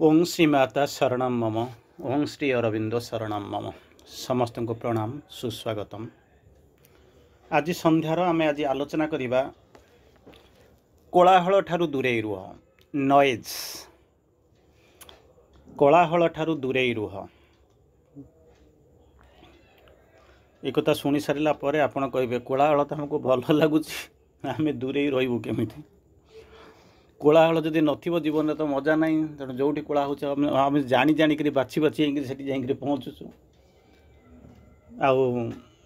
ओं श्री माता शरणं मम। ओं श्री अरविंद शरणं मम। समस्त को प्रणाम, सुस्वागतम। आज संध्यार आम आज आलोचना करिबा कोलाहल ठारू दूरे रुह, नॉइज। कोलाहल ठारू दूरे रुह। एक कथा शुणी सारा पर आपण कहे कोलाहल तो हमको भल लगुच, आम दूरे रही केमिति। कोलाहल जदि नथिबो जीवन तो मजा ना। तेणु जोटी कोला होम जानी जानिक बाछी बाछी जा पहुँचुचु।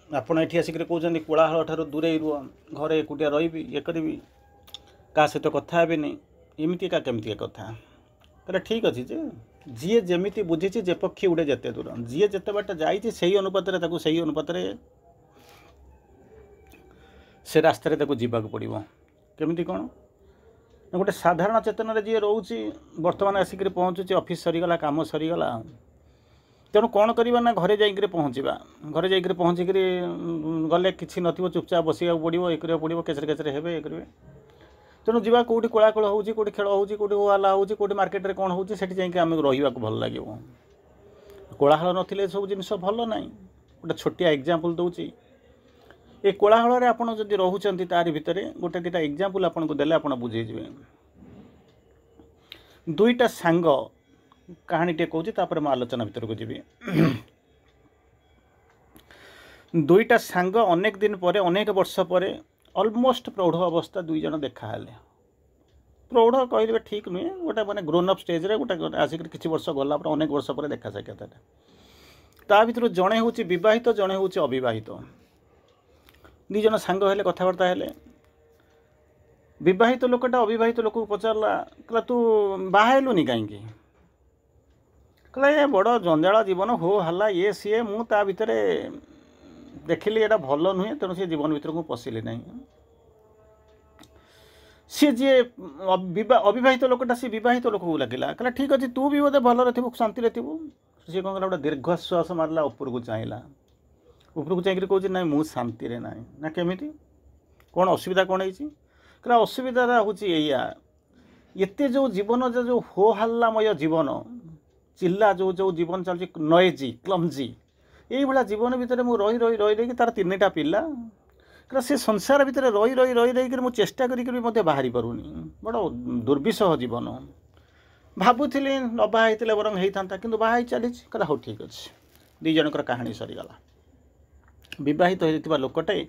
आपण ये आसिक कहते कोलाहल ठार दूरे रुह, घरे एकुटिया रही ये करी क्या सहित कथा हे नहीं, एमतीका केमती कथा कहले ठीक अच्छे जे जी जमी बुझी जे पक्षी उड़े जिते दूर, जी जिते बाट जा अनुपात से अनुपात से रास्तार जावाक पड़ो। केमिति कौन गोटे साधारण चेतन जी रोचे बर्तमान आसिक पहुँचुचे, ऑफिस सरीगला, काम सरीगला, तेणु कौन करवा ना घरे जाकर पहुँचा। घरे जाकर पहुँचिक गले कि नथिबो चुपचाप बसिया पड़ो, ये करा पड़ो, केचरे केचरे हे ये करेंगे। तेणु जावा कौटी कोलाकोल हो, कौटी खेल हो, कौटी हल्ला हो, कौटी मार्केट में कौन हो, जाकि आम रहा भल लगे। कोलाहल नथिले सब जिन भल ना। गोटे छोटिया एग्जांपल दूची, ये कोलाहल आपड़ जब रोचंती तारि भितर गोटे दुटा एग्जांपल आपको देले आप बुझेजे। दुईटा सांग कहानी टे कहूँ तापर मैं आलोचना भीतर को जी। दुईटा सांग अनेक दिन पर, अनेक वर्ष पर ऑलमोस्ट प्रौढ़ अवस्था दुई जन देखा। प्रौढ़ कहे ठीक नुहे, गोटे मैंने ग्रोन अप स्टेज रे गोटे आसिक किसी वर्ष गला अनेक वर्ष पर देखा साक्षात। ता भीतर जड़े हूँ बहित, जड़े हूँ अविवाहित। दीज सांग हेले कथबार्ता हेले। विवाहित लोकटा अविवाहित लोक को पचारा, कहला तू बाहलुनि कहीं, कहला ये बड़ जंजाल जीवन हो हल्ला ये सी मु ता भितर देखिली एटा भल नुहे, तेणु सी जीवन भीतर को पशिली ना। सी जी अविवाहित लोकटा सी विवाहित लोक को लगिला, कहला ठीक अच्छे तू भी बोधे भल थी, शांति थी। सी कौन गोटे दीर्घश्वास मारला, ऊपर को चाहला, ऊपर को चाहिए कौन ना मु शांति रे ना केमिति कौन असुविधा कौन है। कहला असुविधा हूँ ये जो जीवन जो हो हल्लामय जीवन, चिल्ला जो जीवन चलती नॉइजी क्लमजी, यही भाया जीवन भितर मुझे रही रही रही तार तीन टा पिला। कहला से संसार भितर रही रही रही रही मुझे चेष्टा करी बाहरी पारूनी, बड़ दुर्विषह जीवन। भावुली न बाहर बर होता कि बाहर चली। कहला हो ठीक अच्छे, दी जनकर कहानी सरीगला। विवाहित होता लोकटे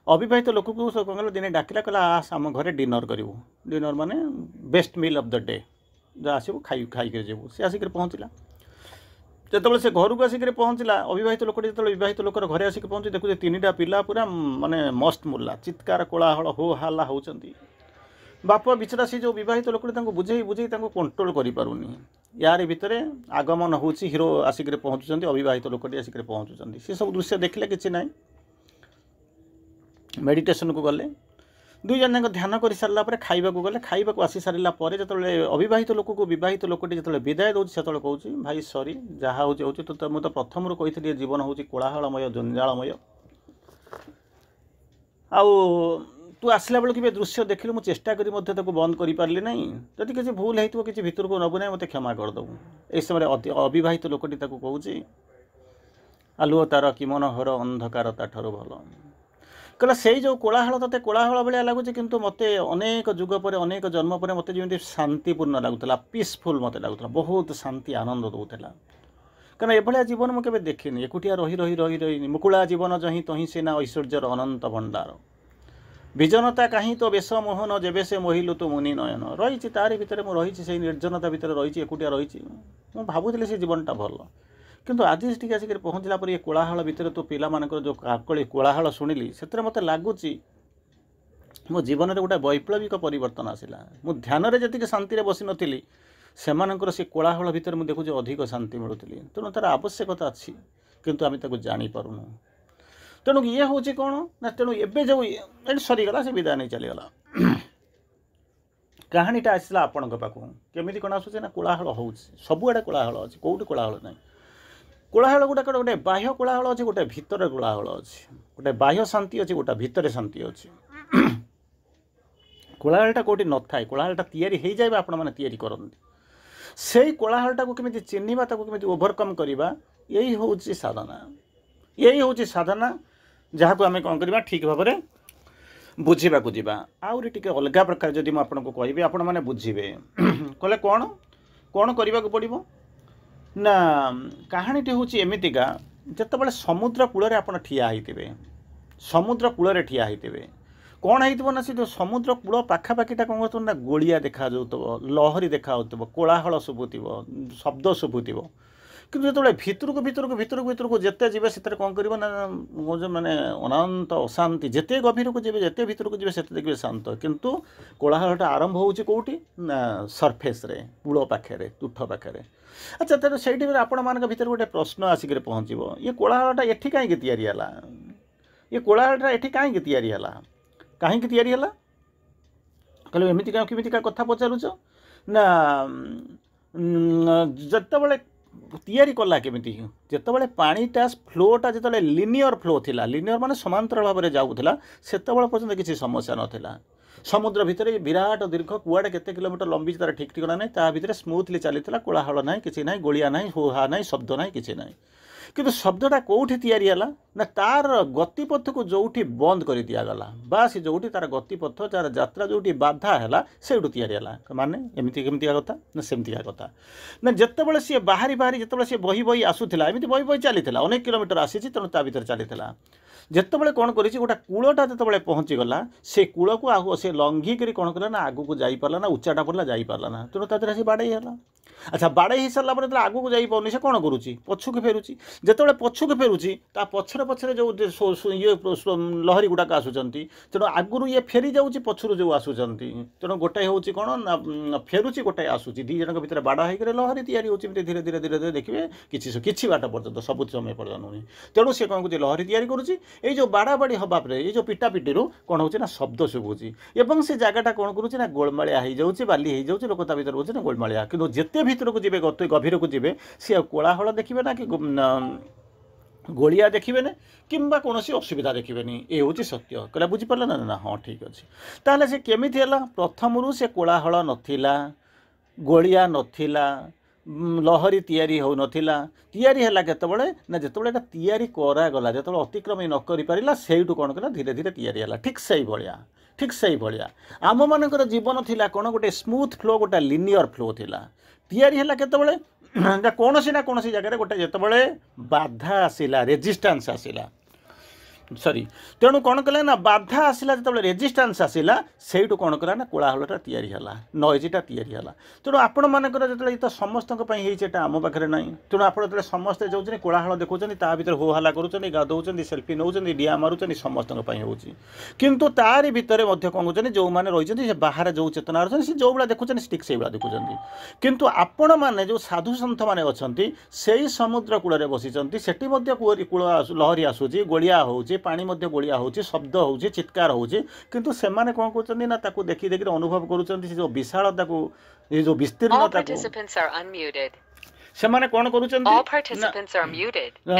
अविवाहित लोक को कह दिने डाकिला, कहला आस आम घरे डिनर करूँ। डिनर माने best mill of the day, जहाँ आसबू खाई जीवु। सी आसिक पहुँचला, जो से घर को आसिक पहुँचला, अविवाहित लोक जो विवाहित लोकर घरे आसिक पहुँची देखुचे तीन टा पिला पूरा माने मस्त मुल्ला, चित्कार कोलाहल हो हल्ला होती। बाप बिचरा से जो विवाहित लोक बुझे बुझे कंट्रोल करें। यार भितर आगमन हो हिरो आसिक पहुँचुंट, अविवाहित लोकटी आसिक पहुँचुंट। सी सब दृश्य देखले कि ना, मेडिटेशन को गले, दुई जन ध्यान कर सारा खाइबा को गले। खाइबा को आसी सारा जो अविवाहित लोक को विवाहित लोकटी जो विदाय दूसरी से कहूँ भाई सॉरी जहाँ हूँ तो मुझे प्रथम कही जीवन हूँ कोलाहलमय जंजालमय। तू आसला बेलू कि दृश्य देखिलु मुझे चेष्टा करी बंद कर पारि ना। जदि किसी भूल हो किसी भितर को नबू ना मत क्षमा करदेबू। ये समय अविवाहित लोकटी कहूँ आलुओ तार कि मनोहर अंधकार ताठू भल। कहला से जो कोलाहल ते कोलाहल भाया लगुच, किंतु मत अनेक जुग पर अनेक जन्म पर मत जमी शांतिपूर्ण लगुला, पीसफुल मत लगुला, बहुत शांति आनंद दूला। कहना एभलिया जीवन मुझे देखनी, एकुटिया रही रही रही रही मुकुला जीवन जही तही सेना ऐश्वर्यर अनंत भंडार। विजनता कहीं तो बेश मोहन जेबे से मोहिलु तो मुनि नयन। रही तारि भितर मुझे रही निर्जनता भितर रही एकुटिया रही। मुझे भावुली से जीवनटा भल, किंतु आज टी आसिक पहुँचला पर ये कोलाहल भितर तो पिला मानकर जो काकली कोलाहल शुणिली से मत लगुच मो जीवन में गोटे वैप्लविक परिवर्तन आसला। मु ध्यान में जी शांति बसी नी से से कोलाहल भितर मुझे देखुचे अधिक शांति मिलूली। तेणु तार आवश्यकता अच्छी, किंतु आम जानी पारुनु। तेणु ये हूँ कौन ना, तेणु एवं जो ये सरीगला से विदाय नहीं चलीगला। कहानीटा आसला आपण पाखु केमी कौन आसूचे ना, कोलाहल हो सबुआड़े कोलाहल अच्छे, कौटी कोलाहल ना। कोलाहल गुड़ाक गोटे बाह्य कोलाहल अच्छे, गोटे भितर कोलाहल अच्छे, गोटे बाह्य शांति अच्छे, गोटे भितर शांति अच्छे। कोलाहलटा कौटी न थाए, कोलाहलटा तैयारी हो जाए आपण मैंने तैयारी करती। सेई कोलाहलटाକୁ କେମିତି ଚିହ୍ନିବା ତାକୁ କେମିତି ଓଭରକମ୍ କରିବା यही ହେଉଛି ସାଧନା यही ହେଉଛି ସାଧନା ଯାହାକୁ ଆମେ କ'ଣ କରିବା ଠିକ୍ ଭାବରେ ବୁଝିବାକୁ ଯିବା ଆହୁରି ଟିକେ ଅଲଗା ପ୍ରକାର ଯଦି ମୁଁ ଆପଣଙ୍କୁ କହିବି ଆପଣମାନେ ବୁଝିବେ କହିଲେ କ'ଣ କ'ଣ କରିବାକୁ ପଡ଼ିବ ନା କାହାଣୀଟି ହେଉଛି ଏମିତିକା ଯେତେବେଳେ ସମୁଦ୍ର କୂଳରେ ଆପଣ ଠିଆ ହେଇଥିବେ ସମୁଦ୍ର କୂଳରେ ଠିଆ ହେଇଥିବେ କ'ଣ ହେଇଥିବ ନା ସେ ଯେଉଁ ସମୁଦ୍ର କୂଳ ପାଖାପାଖିଟା କ'ଣ କରୁଥିବ ନା ଗୋଳିଆ ଦେଖାଯାଉଥିବ ଲହରୀ ଦେଖାଯାଉଥିବ କୋଳାହଳ ଶୁଭୁଥିବ ଶବ୍ଦ ଶୁଭୁଥିବ କିନ୍ତୁ ଯେତେବେଳେ ଭିତରକୁ ଭିତରକୁ ଭିତରକୁ ଭିତରକୁ ଯେତେ ଯିବେ ସେଥିରେ କ'ଣ କରିବ ନା ମାନେ ଅନନ୍ତ ଅଶାନ୍ତି ଯେତେ ଗଭୀରକୁ ଯିବେ ଯେତେ ଭିତରକୁ ଯିବେ ସେତେ ଦେଖିବେ ଶାନ୍ତ କିନ୍ତୁ କୋଳାହଳଟା ଆରମ୍ଭ ହେଉଛି କେଉଁଠି ନା ସର୍ଫେସ୍ରେ କୂଳ ପାଖରେ ତୁଠ ପାଖରେ ଆଚ୍ଛା ତେଣୁ ସେଇଠି ଆପଣମାନଙ୍କ ଭିତରେ ଗୋଟେ ପ୍ରଶ୍ନ ଆସିକରି ପହଞ୍ଚିବ ଇଏ କୋଳାହଳଟା ଏଠି କାହିଁକି ତିଆରି ହେଲା ଇଏ କୋଳାହଳଟା ଏଠି କାହିଁକି ତିଆରି ହେଲା କାହିଁକି ତିଆରି ହେଲା କହିଲେ ଏମିତିକା କେମିତିକା କଥା ପଚାରୁଛ ନା ଯେତେବେଳେ ତିଆରି କଲା କେମିତି ଯେତେବେଳେ ପାଣିଟା ଫ୍ଲୋଟା ଯେତେବେଳେ ଲିନିୟର ଫ୍ଲୋ ଥିଲା ଲିନିୟର ମାନେ ସମାନ୍ତରାଳ ଭାବରେ ଯାଉଥିଲା ସେତେବେଳେ ପର୍ଯ୍ୟନ୍ତ କିଛି ସମସ୍ୟା ନଥିଲା ସମୁଦ୍ର ଭିତରେ ବିରାଟ ଦୀର୍ଘ କୁଆଡ଼େ କେତେ କିଲୋମିଟର ଲମ୍ବିଛି ତାର ଠିକ୍ ଠିକଣା ନାହିଁ ତା ଭିତରେ ସ୍ମୁଥଲି ଚାଲିଥିଲା କୋଳାହଳ ନାହିଁ କିଛି ନାହିଁ ଗୋଳିଆ ନାହିଁ ହୋହା ନାହିଁ ଶବ୍ଦ ନାହିଁ କିଛି ନାହିଁ କିନ୍ତୁ ଶବ୍ଦଟା କେଉଁଠି ତିଆରି ହେଲା ନା ତାର ଗତିପଥକୁ ଯେଉଁଠି ବନ୍ଦ କରି ଦିଆଗଲା ବା ସେ ଯେଉଁଠି ତାର ଗତିପଥ ତାର ଯାତ୍ରା ଯେଉଁଠି ବାଧା ହେଲା ସେଇଠୁ ତିଆରି ହେଲା ମାନେ ଏମିତି କେମିତିକା କଥା ନା ସେମିତିକା କଥା ନା ଯେତେବେଳେ ସିଏ ବାହାରି ବାହାରି ଯେତେବେଳେ ସିଏ ବହି ବହି ଆସୁଥିଲା ଏମିତି ବହି ବହି ଚାଲିଥିଲା ଅନେକ କିଲୋମିଟର ଆସିଛି ତେଣୁ ତା ଭିତରେ ଚାଲିଥିଲା ଯେତେବେଳେ କ'ଣ କରିଛି ଗୋଟେ କୂଳଟା ଯେତେବେଳେ ପହଞ୍ଚିଗଲା ସେ କୂଳକୁ ଆଉ ସେ ଲଙ୍ଘିକରି କ'ଣ କଲା ନା ଆଗକୁ ଯାଇପାରିଲା ନା ଉଚ୍ଚାଟା ପଡ଼ିଲା ଯାଇପାରିଲା ନା ତେଣୁ ତା ଦେହରେ ସେ ବାଡ଼େଇ ହେଲା ଆଚ୍ଛା ବାଡ଼େଇ ହେଇସାରିଲା ପରେ ଯେତେବେଳେ ଆଗକୁ ଯାଇପାରୁନି ସେ କ'ଣ କରୁଛି ପଛକୁ ଫେରୁଛି ଯେତେବେଳେ ପଛକୁ ଫେରୁଛି ତା ପଛରେ ପଛରେ ଯେଉଁ ଇଏ ଲହରୀ ଗୁଡ଼ାକ ଆସୁଛନ୍ତି ତେଣୁ ଆଗରୁ ଇଏ ଫେରି ଯାଉଛି ପଛରୁ ଯେଉଁ ଆସୁଛନ୍ତି ତେଣୁ ଗୋଟାଏ ହେଉଛି କ'ଣ ନା ଫେରୁଛି ଗୋଟାଏ ଆସୁଛି ଦୁଇ ଜଣଙ୍କ ଭିତରେ ବାଡ଼ା ହେଇକରି ଲହରୀ ତିଆରି ହେଉଛି ଏମିତି ଧୀରେ ଧୀରେ ଧୀରେ ଧୀରେ ଦେଖିବେ କିଛି ବାଟ ପର୍ଯ୍ୟନ୍ତ ସବୁ ସମୟ ପର୍ଯ୍ୟନ୍ତ ନୁହେଁ ତେଣୁ ସେ କ'ଣ କରୁଛି ଲହରୀ ତିଆରି କରୁଛି এই ଯେଉଁ ବାଡ଼ାବାଡ଼ି ହେବା ପରେ ଏଇ ଯେଉଁ ପିଟାପିଟିରୁ କ'ଣ ହେଉଛି ନା ଶବ୍ଦ ଶୁଭୁଛି ଏବଂ ସେ ଜାଗାଟା କ'ଣ କରୁଛି ନା ଗୋଳମାଳିଆ ହେଇଯାଉଛି ବାଲି ହେଇଯାଉଛି ଲୋକ ତା ଭିତରେ ହେଉଛି ନା ଗୋଳମାଳିଆ କିନ୍ତୁ ଯେତେ ଭିତରକୁ ଯିବେ ଗଭୀରକୁ ଯିବେ ସେ ଆଉ କୋଳାହଳ ଦେଖିବେ ନା କି ଗୋଳିଆ ଦେଖିବେନି କିମ୍ବା କୌଣସି ଅସୁବିଧା ଦେଖିବେନି ଏ ହେଉଛି ସତ୍ୟ କହିଲା ବୁଝିପାରିଲେ ନା ନା ହଁ ଠିକ୍ ଅଛି ତାହେଲେ ସେ କେମିତି ହେଲା ପ୍ରଥମରୁ ସେ କୋଳାହଳ ନଥିଲା ଗୋଳିଆ ନଥିଲା ଲହରୀ ତିଆରି ହେଉନଥିଲା ତିଆରି ହେଲା କେତେବେଳେ ନା ଯେତେବେଳେ ଏଇଟା ତିଆରି କରାଗଲା ଯେତେବେଳେ ଅତିକ୍ରମ ନ କରିପାରିଲା ସେଇଠୁ କ'ଣ କଲା ଧୀରେ ଧୀରେ ତିଆରି ହେଲା ଠିକ୍ ସେଇଭଳିଆ ଆମମାନଙ୍କର ଜୀବନ ଥିଲା କ'ଣ ଗୋଟେ ସ୍ମୁଥ୍ ଫ୍ଲୋ ଗୋଟେ ଲିନିୟର ଫ୍ଲୋ ଥିଲା ତିଆରି ହେଲା କେତେବେଳେ ନା କୌଣସି ଜାଗାରେ ଗୋଟେ ଯେତେବେଳେ ବାଧା ଆସିଲା ରେଜିଷ୍ଟାନ୍ସ ଆସିଲା ତେଣୁ କ'ଣ କଲା ନା ବାଧା ଆସିଲା ଯେତେବେଳେ ରେଜିଷ୍ଟାନ୍ସ ଆସିଲା ସେଇଠୁ କ'ଣ କଲା ନା କୋଳାହଳଟା ତିଆରି ହେଲା ନଏଜିଟା ତିଆରି ହେଲା ତେଣୁ ଆପଣମାନଙ୍କର ଯେତେବେଳେ ତ ସମସ୍ତଙ୍କ ପାଇଁ ହେଇଛି ଏଇଟା ଆମ ପାଖରେ ନାହିଁ ତେଣୁ ଆପଣ ଯେତେବେଳେ ସମସ୍ତେ ଯାଉଛନ୍ତି କୋଳାହଳ ଦେଖୁଛନ୍ତି ତା ଭିତରେ ହୋହାଲା କରୁଛନ୍ତି ଗାଧଉଛନ୍ତି ସେଲ୍ଫି ନେଉଛନ୍ତି ଡିଆ ମାରୁଛନ୍ତି ସମସ୍ତଙ୍କ ପାଇଁ ହେଉଛି କିନ୍ତୁ ତାରି ଭିତରେ ମଧ୍ୟ କ'ଣ କରୁଛନ୍ତି ଯେଉଁମାନେ ରହିଛନ୍ତି ସେ ବାହାରେ ଯେଉଁ ଚେତନା ଅଛନ୍ତି ସେ ଯେଉଁଭଳିଆ ଦେଖୁଛନ୍ତି ଠିକ୍ ସେଇଭଳିଆ ଦେଖୁଛନ୍ତି କିନ୍ତୁ ଆପଣମାନେ ଯେଉଁ ସାଧୁ ସନ୍ଥମାନେ ଅଛନ୍ତି ସେଇ ସମୁଦ୍ର କୂଳରେ ବସିଛନ୍ତି ସେଠି ମଧ୍ୟ କୂଳ ଲହରୀ ଆସୁଛି ଗୋଳିଆ ହେଉଛି ପାଣି ମଧ୍ୟ ଗୋଳିଆ ହେଉଛି ଶବ୍ଦ ହେଉଛି ଚିତ୍କାର ହେଉଛି କିନ୍ତୁ ସେମାନେ କ'ଣ କରୁଛନ୍ତି ନା ତାକୁ ଦେଖି ଦେଖିକି ଅନୁଭବ କରୁଛନ୍ତି ସେ ଯେଉଁ ବିଶାଳତାକୁ ଏ ଯେଉଁ ବିସ୍ତୀର୍ଣ୍ଣତାକୁ ସେମାନେ କ'ଣ କରୁଛନ୍ତି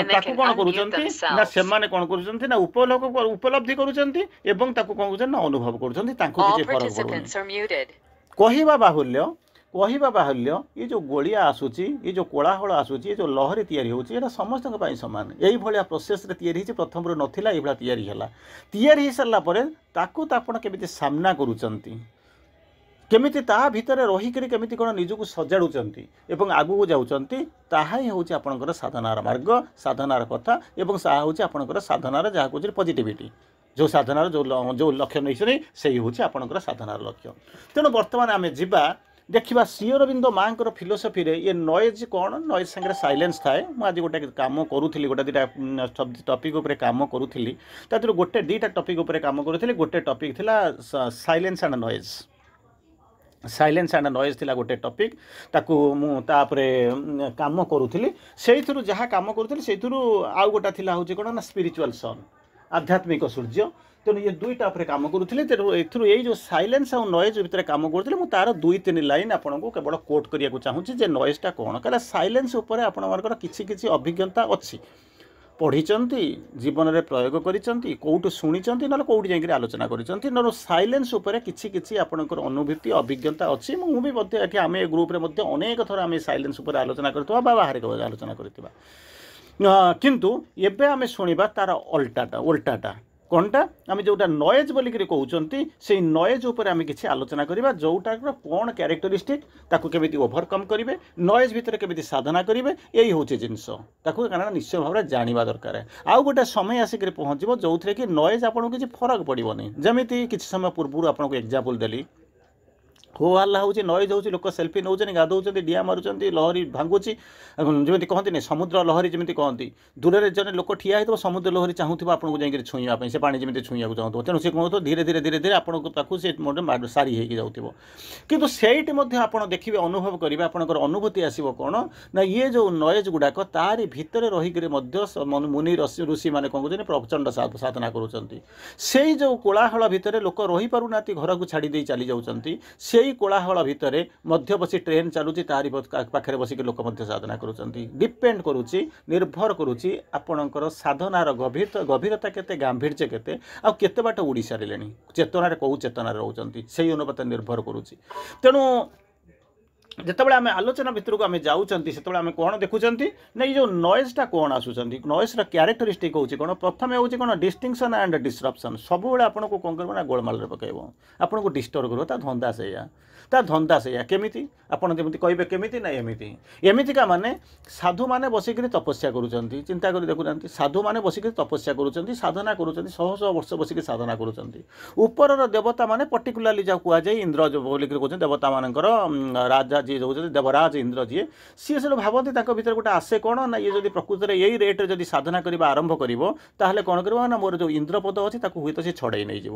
ତାକୁ କ'ଣ କରୁଛନ୍ତି ନା ସେମାନେ କ'ଣ କରୁଛନ୍ତି ନା ଉପଲବ୍ଧି କରୁଛନ୍ତି ଏବଂ ତାକୁ କ'ଣ କରୁଛନ୍ତି ନା ଅନୁଭବ କରୁଛନ୍ତି ତାଙ୍କୁ କିଛି ଫରକ ପଡ଼ୁନି କହିବା ବାହୁଲ୍ୟ ଏ ଯେଉଁ ଗୋଳିଆ ଆସୁଛି ଏ ଯେଉଁ କୋଳାହଳ ଆସୁଛି ଏ ଯେଉଁ ଲହରୀ ତିଆରି ହେଉଛି ଏଇଟା ସମସ୍ତଙ୍କ ପାଇଁ ସମାନ ଏଇଭଳିଆ ପ୍ରୋସେସ୍ରେ ତିଆରି ହେଇଛି ପ୍ରଥମରୁ ନଥିଲା ଏଇଭଳିଆ ତିଆରି ହେଲା ତିଆରି ହେଇସାରିଲା ପରେ ତାକୁ ତ ଆପଣ କେମିତି ସାମ୍ନା କରୁଛନ୍ତି କେମିତି ତା ଭିତରେ ରହିକରି କେମିତି କ'ଣ ନିଜକୁ ସଜାଡ଼ୁଛନ୍ତି ଏବଂ ଆଗକୁ ଯାଉଛନ୍ତି ତାହା ହିଁ ହେଉଛି ଆପଣଙ୍କର ସାଧନାର ମାର୍ଗ ସାଧନାର କଥା ଏବଂ ତାହା ହେଉଛି ଆପଣଙ୍କର ସାଧନାର ଯାହା କହୁଛି ପଜିଟିଭିଟି ଯେଉଁ ସାଧନାର ଯେଉଁ ଲକ୍ଷ୍ୟ ନେଇଛନ୍ତି ସେଇ ହେଉଛି ଆପଣଙ୍କର ସାଧନାର ଲକ୍ଷ୍ୟ ତେଣୁ ବର୍ତ୍ତମାନ ଆମେ ଯିବା देखा श्री अरविंद माँ फिलोसफी रे ये नॉइज कौन नॉइज सागर साइलेंस थाए मुझे गोटे कम करूली गोटे दुटा टॉपिक उपर काम करूली तादर गोटे दुटा टॉपिक उपर काम करूली गोटे टॉपिक थिला साइलेंस एंड नॉइज थिला गोटे टॉपिक ताकू मुझे काम करूली से जहाँ काम करूली से आउ गोटा थिला होची कोन ना स्पिरिचुअल सन आध्यात्मिक सूर्य तेणु ये दुईटा उपर काम करूली तेणु ये जो साइलेंस और नॉइज भितर काम करूली मुझे तार 2-3 लाइन आपको केवल कोट करने को चाहूँगी जे नॉइजटा कौन कहला साइलेंस उपर आपंकर किसी अभिज्ञता अच्छी ପଢ଼ିଛନ୍ତି ଜୀବନରେ ପ୍ରୟୋଗ କରିଛନ୍ତି କେଉଁଠୁ ଶୁଣିଛନ୍ତି ନହେଲେ କେଉଁଠି ଯାଇକରି ଆଲୋଚନା କରିଛନ୍ତି ନହେଲେ ସାଇଲେନ୍ସ ଉପରେ କିଛି କିଛି ଆପଣଙ୍କର ଅନୁଭୂତି ଅଭିଜ୍ଞତା ଅଛି ମୁଁ ବି ମଧ୍ୟ ଏଠି ଆମେ ଏ ଗ୍ରୁପ୍ରେ ମଧ୍ୟ ଅନେକ ଥର ଆମେ ସାଇଲେନ୍ସ ଉପରେ ଆଲୋଚନା କରିଥିବା ବା ବାହାରେ ଆଲୋଚନା କରିଥିବା କିନ୍ତୁ ଏବେ ଆମେ ଶୁଣିବା ତାର ଓଲ୍ଟାଟା କ'ଣଟା ଆମେ ଯେଉଁଟା ନଏଜ୍ ବୋଲିକିରି କହୁଛନ୍ତି ସେଇ ନଏଜ୍ ଉପରେ ଆମେ କିଛି ଆଲୋଚନା କରିବା ଯେଉଁଟାର କ'ଣ କ୍ୟାରେକ୍ଟରିଷ୍ଟିକ୍ ତାକୁ କେମିତି ଓଭରକମ୍ କରିବେ ନଏଜ୍ ଭିତରେ କେମିତି ସାଧନା କରିବେ ଏଇ ହେଉଛି ଜିନିଷ ତାକୁ କାରଣ ନିଶ୍ଚୟ ଭାବରେ ଜାଣିବା ଦରକାର ଆଉ ଗୋଟେ ସମୟ ଆସିକରି ପହଞ୍ଚିବ ଯେଉଁଥିରେ କି ନଏଜ୍ ଆପଣଙ୍କୁ କିଛି ଫରକ ପଡ଼ିବନି ଯେମିତି କିଛି ସମୟ ପୂର୍ବରୁ ଆପଣଙ୍କୁ ଏକ୍ଜାମ୍ପଲ୍ ଦେଲି ହୋ ହାଲ୍ଲା ହେଉଛି ନଏଜ୍ ହେଉଛି ଲୋକ ସେଲ୍ଫି ନେଉଛନ୍ତି ଗାଧଉଛନ୍ତି ଡିଆ ମାରୁଛନ୍ତି ଲହରୀ ଭାଙ୍ଗୁଛି ଯେମିତି କହନ୍ତିନି ସମୁଦ୍ର ଲହରୀ ଯେମିତି କହନ୍ତି ଦୂରରେ ଜଣେ ଲୋକ ଠିଆ ହେଇଥିବ ସମୁଦ୍ର ଲହରୀ ଚାହୁଁଥିବ ଆପଣଙ୍କୁ ଯାଇକରି ଛୁଇଁବା ପାଇଁ ସେ ପାଣି ଯେମିତି ଛୁଇଁବାକୁ ଚାହୁଁଥିବ ତେଣୁ ସେ କହୁଥିବ ଧୀରେ ଧୀରେ ଧୀରେ ଧୀରେ ଆପଣଙ୍କ ପାଖକୁ ସେ ସାରି ହେଇକି ଯାଉଥିବ କିନ୍ତୁ ସେଇଠି ମଧ୍ୟ ଆପଣ ଦେଖିବେ ଅନୁଭବ କରିବେ ଆପଣଙ୍କର ଅନୁଭୂତି ଆସିବ କ'ଣ ନା ଇଏ ଯେଉଁ ନଏଜ୍ ଗୁଡ଼ାକ ତାରି ଭିତରେ ରହିକରି ମଧ୍ୟ ମୁନି ଋଷିମାନେ କ'ଣ କହୁଛନ୍ତି ପ୍ରଚଣ୍ଡ ସାଧନା କରୁଛନ୍ତି ସେଇ ଯେଉଁ କୋଳାହଳ ଭିତରେ ଲୋକ ରହିପାରୁନାହାନ୍ତି ଘରକୁ ଛାଡ଼ି ଦେଇ ଚାଲି ଯାଉଛନ୍ତି ସେଇ କୋଳାହଳ ଭିତରେ ମଧ୍ୟ ବସି ଟ୍ରେନ୍ ଚାଲୁଛି ତାରି ପାଖରେ ବସିକି ଲୋକ ମଧ୍ୟ ସାଧନା କରୁଛନ୍ତି ଡିପେଣ୍ଡ କରୁଛି ନିର୍ଭର କରୁଛି ଆପଣଙ୍କର ସାଧନାର ଗଭୀରତା କେତେ ଗାମ୍ଭୀର୍ଯ୍ୟ କେତେ ଆଉ କେତେ ବାଟ ଉଡ଼ି ସାରିଲେଣି ଚେତନାରେ କେଉଁ ଚେତନାରେ ରହୁଛନ୍ତି ସେଇ ଅନୁପାତ ନିର୍ଭର କରୁଛି ତେଣୁ ଯେତେବେଳେ ଆମେ ଆଲୋଚନା ଭିତରକୁ ଆମେ ଯାଉଛନ୍ତି ସେତେବେଳେ ଆମେ କ'ଣ ଦେଖୁଛନ୍ତି ନା ଏଇ ଯେଉଁ ନଏଜ୍ଟା କ'ଣ ଆସୁଛନ୍ତି ନଏଜ୍ର କ୍ୟାରେକ୍ଟରିଷ୍ଟିକ୍ ହେଉଛି କ'ଣ ପ୍ରଥମେ ହେଉଛି କ'ଣ ଡିଷ୍ଟିଂସନ୍ ଆଣ୍ଡ ଡିସରପ୍ସନ୍ ସବୁବେଳେ ଆପଣଙ୍କୁ କ'ଣ କରିବ ନା ଗୋଳମାଳରେ ପକାଇବ ଆପଣଙ୍କୁ ଡିଷ୍ଟର୍ବ କରିବ ତା ଧନ୍ଦା ସେଇଆ କେମିତି ଆପଣ ଯେମିତି କହିବେ କେମିତି ନା ଏମିତିକା ମାନେ ସାଧୁମାନେ ବସିକରି ତପସ୍ୟା କରୁଛନ୍ତି ଚିନ୍ତା କରି ଦେଖୁନାହାନ୍ତି ସାଧୁମାନେ ବସିକରି ତପସ୍ୟା କରୁଛନ୍ତି ସାଧନା କରୁଛନ୍ତି ଶହ ଶହ ବର୍ଷ ବସିକି ସାଧନା କରୁଛନ୍ତି ଉପରର ଦେବତାମାନେ ପର୍ଟିକୁଲାରଲି ଯାହା କୁହାଯାଏ ଇନ୍ଦ୍ର ବୋଲିକରି କହୁଛନ୍ତି ଦେବତାମାନଙ୍କର ରାଜା ଯିଏ ରହୁଛନ୍ତି ଦେବରାଜ ଇନ୍ଦ୍ର ଯିଏ ସିଏ ସେଠୁ ଭାବନ୍ତି ତାଙ୍କ ଭିତରେ ଗୋଟେ ଆସେ କ'ଣ ନା ଇଏ ଯଦି ପ୍ରକୃତରେ ଏଇ ରେଟ୍ରେ ଯଦି ସାଧନା କରିବା ଆରମ୍ଭ କରିବ ତାହେଲେ କ'ଣ କରିବ ନା ମୋର ଯେଉଁ ଇନ୍ଦ୍ରପଦ ଅଛି ତାକୁ ହୁଏତ ସେ ଛଡ଼େଇ ନେଇଯିବ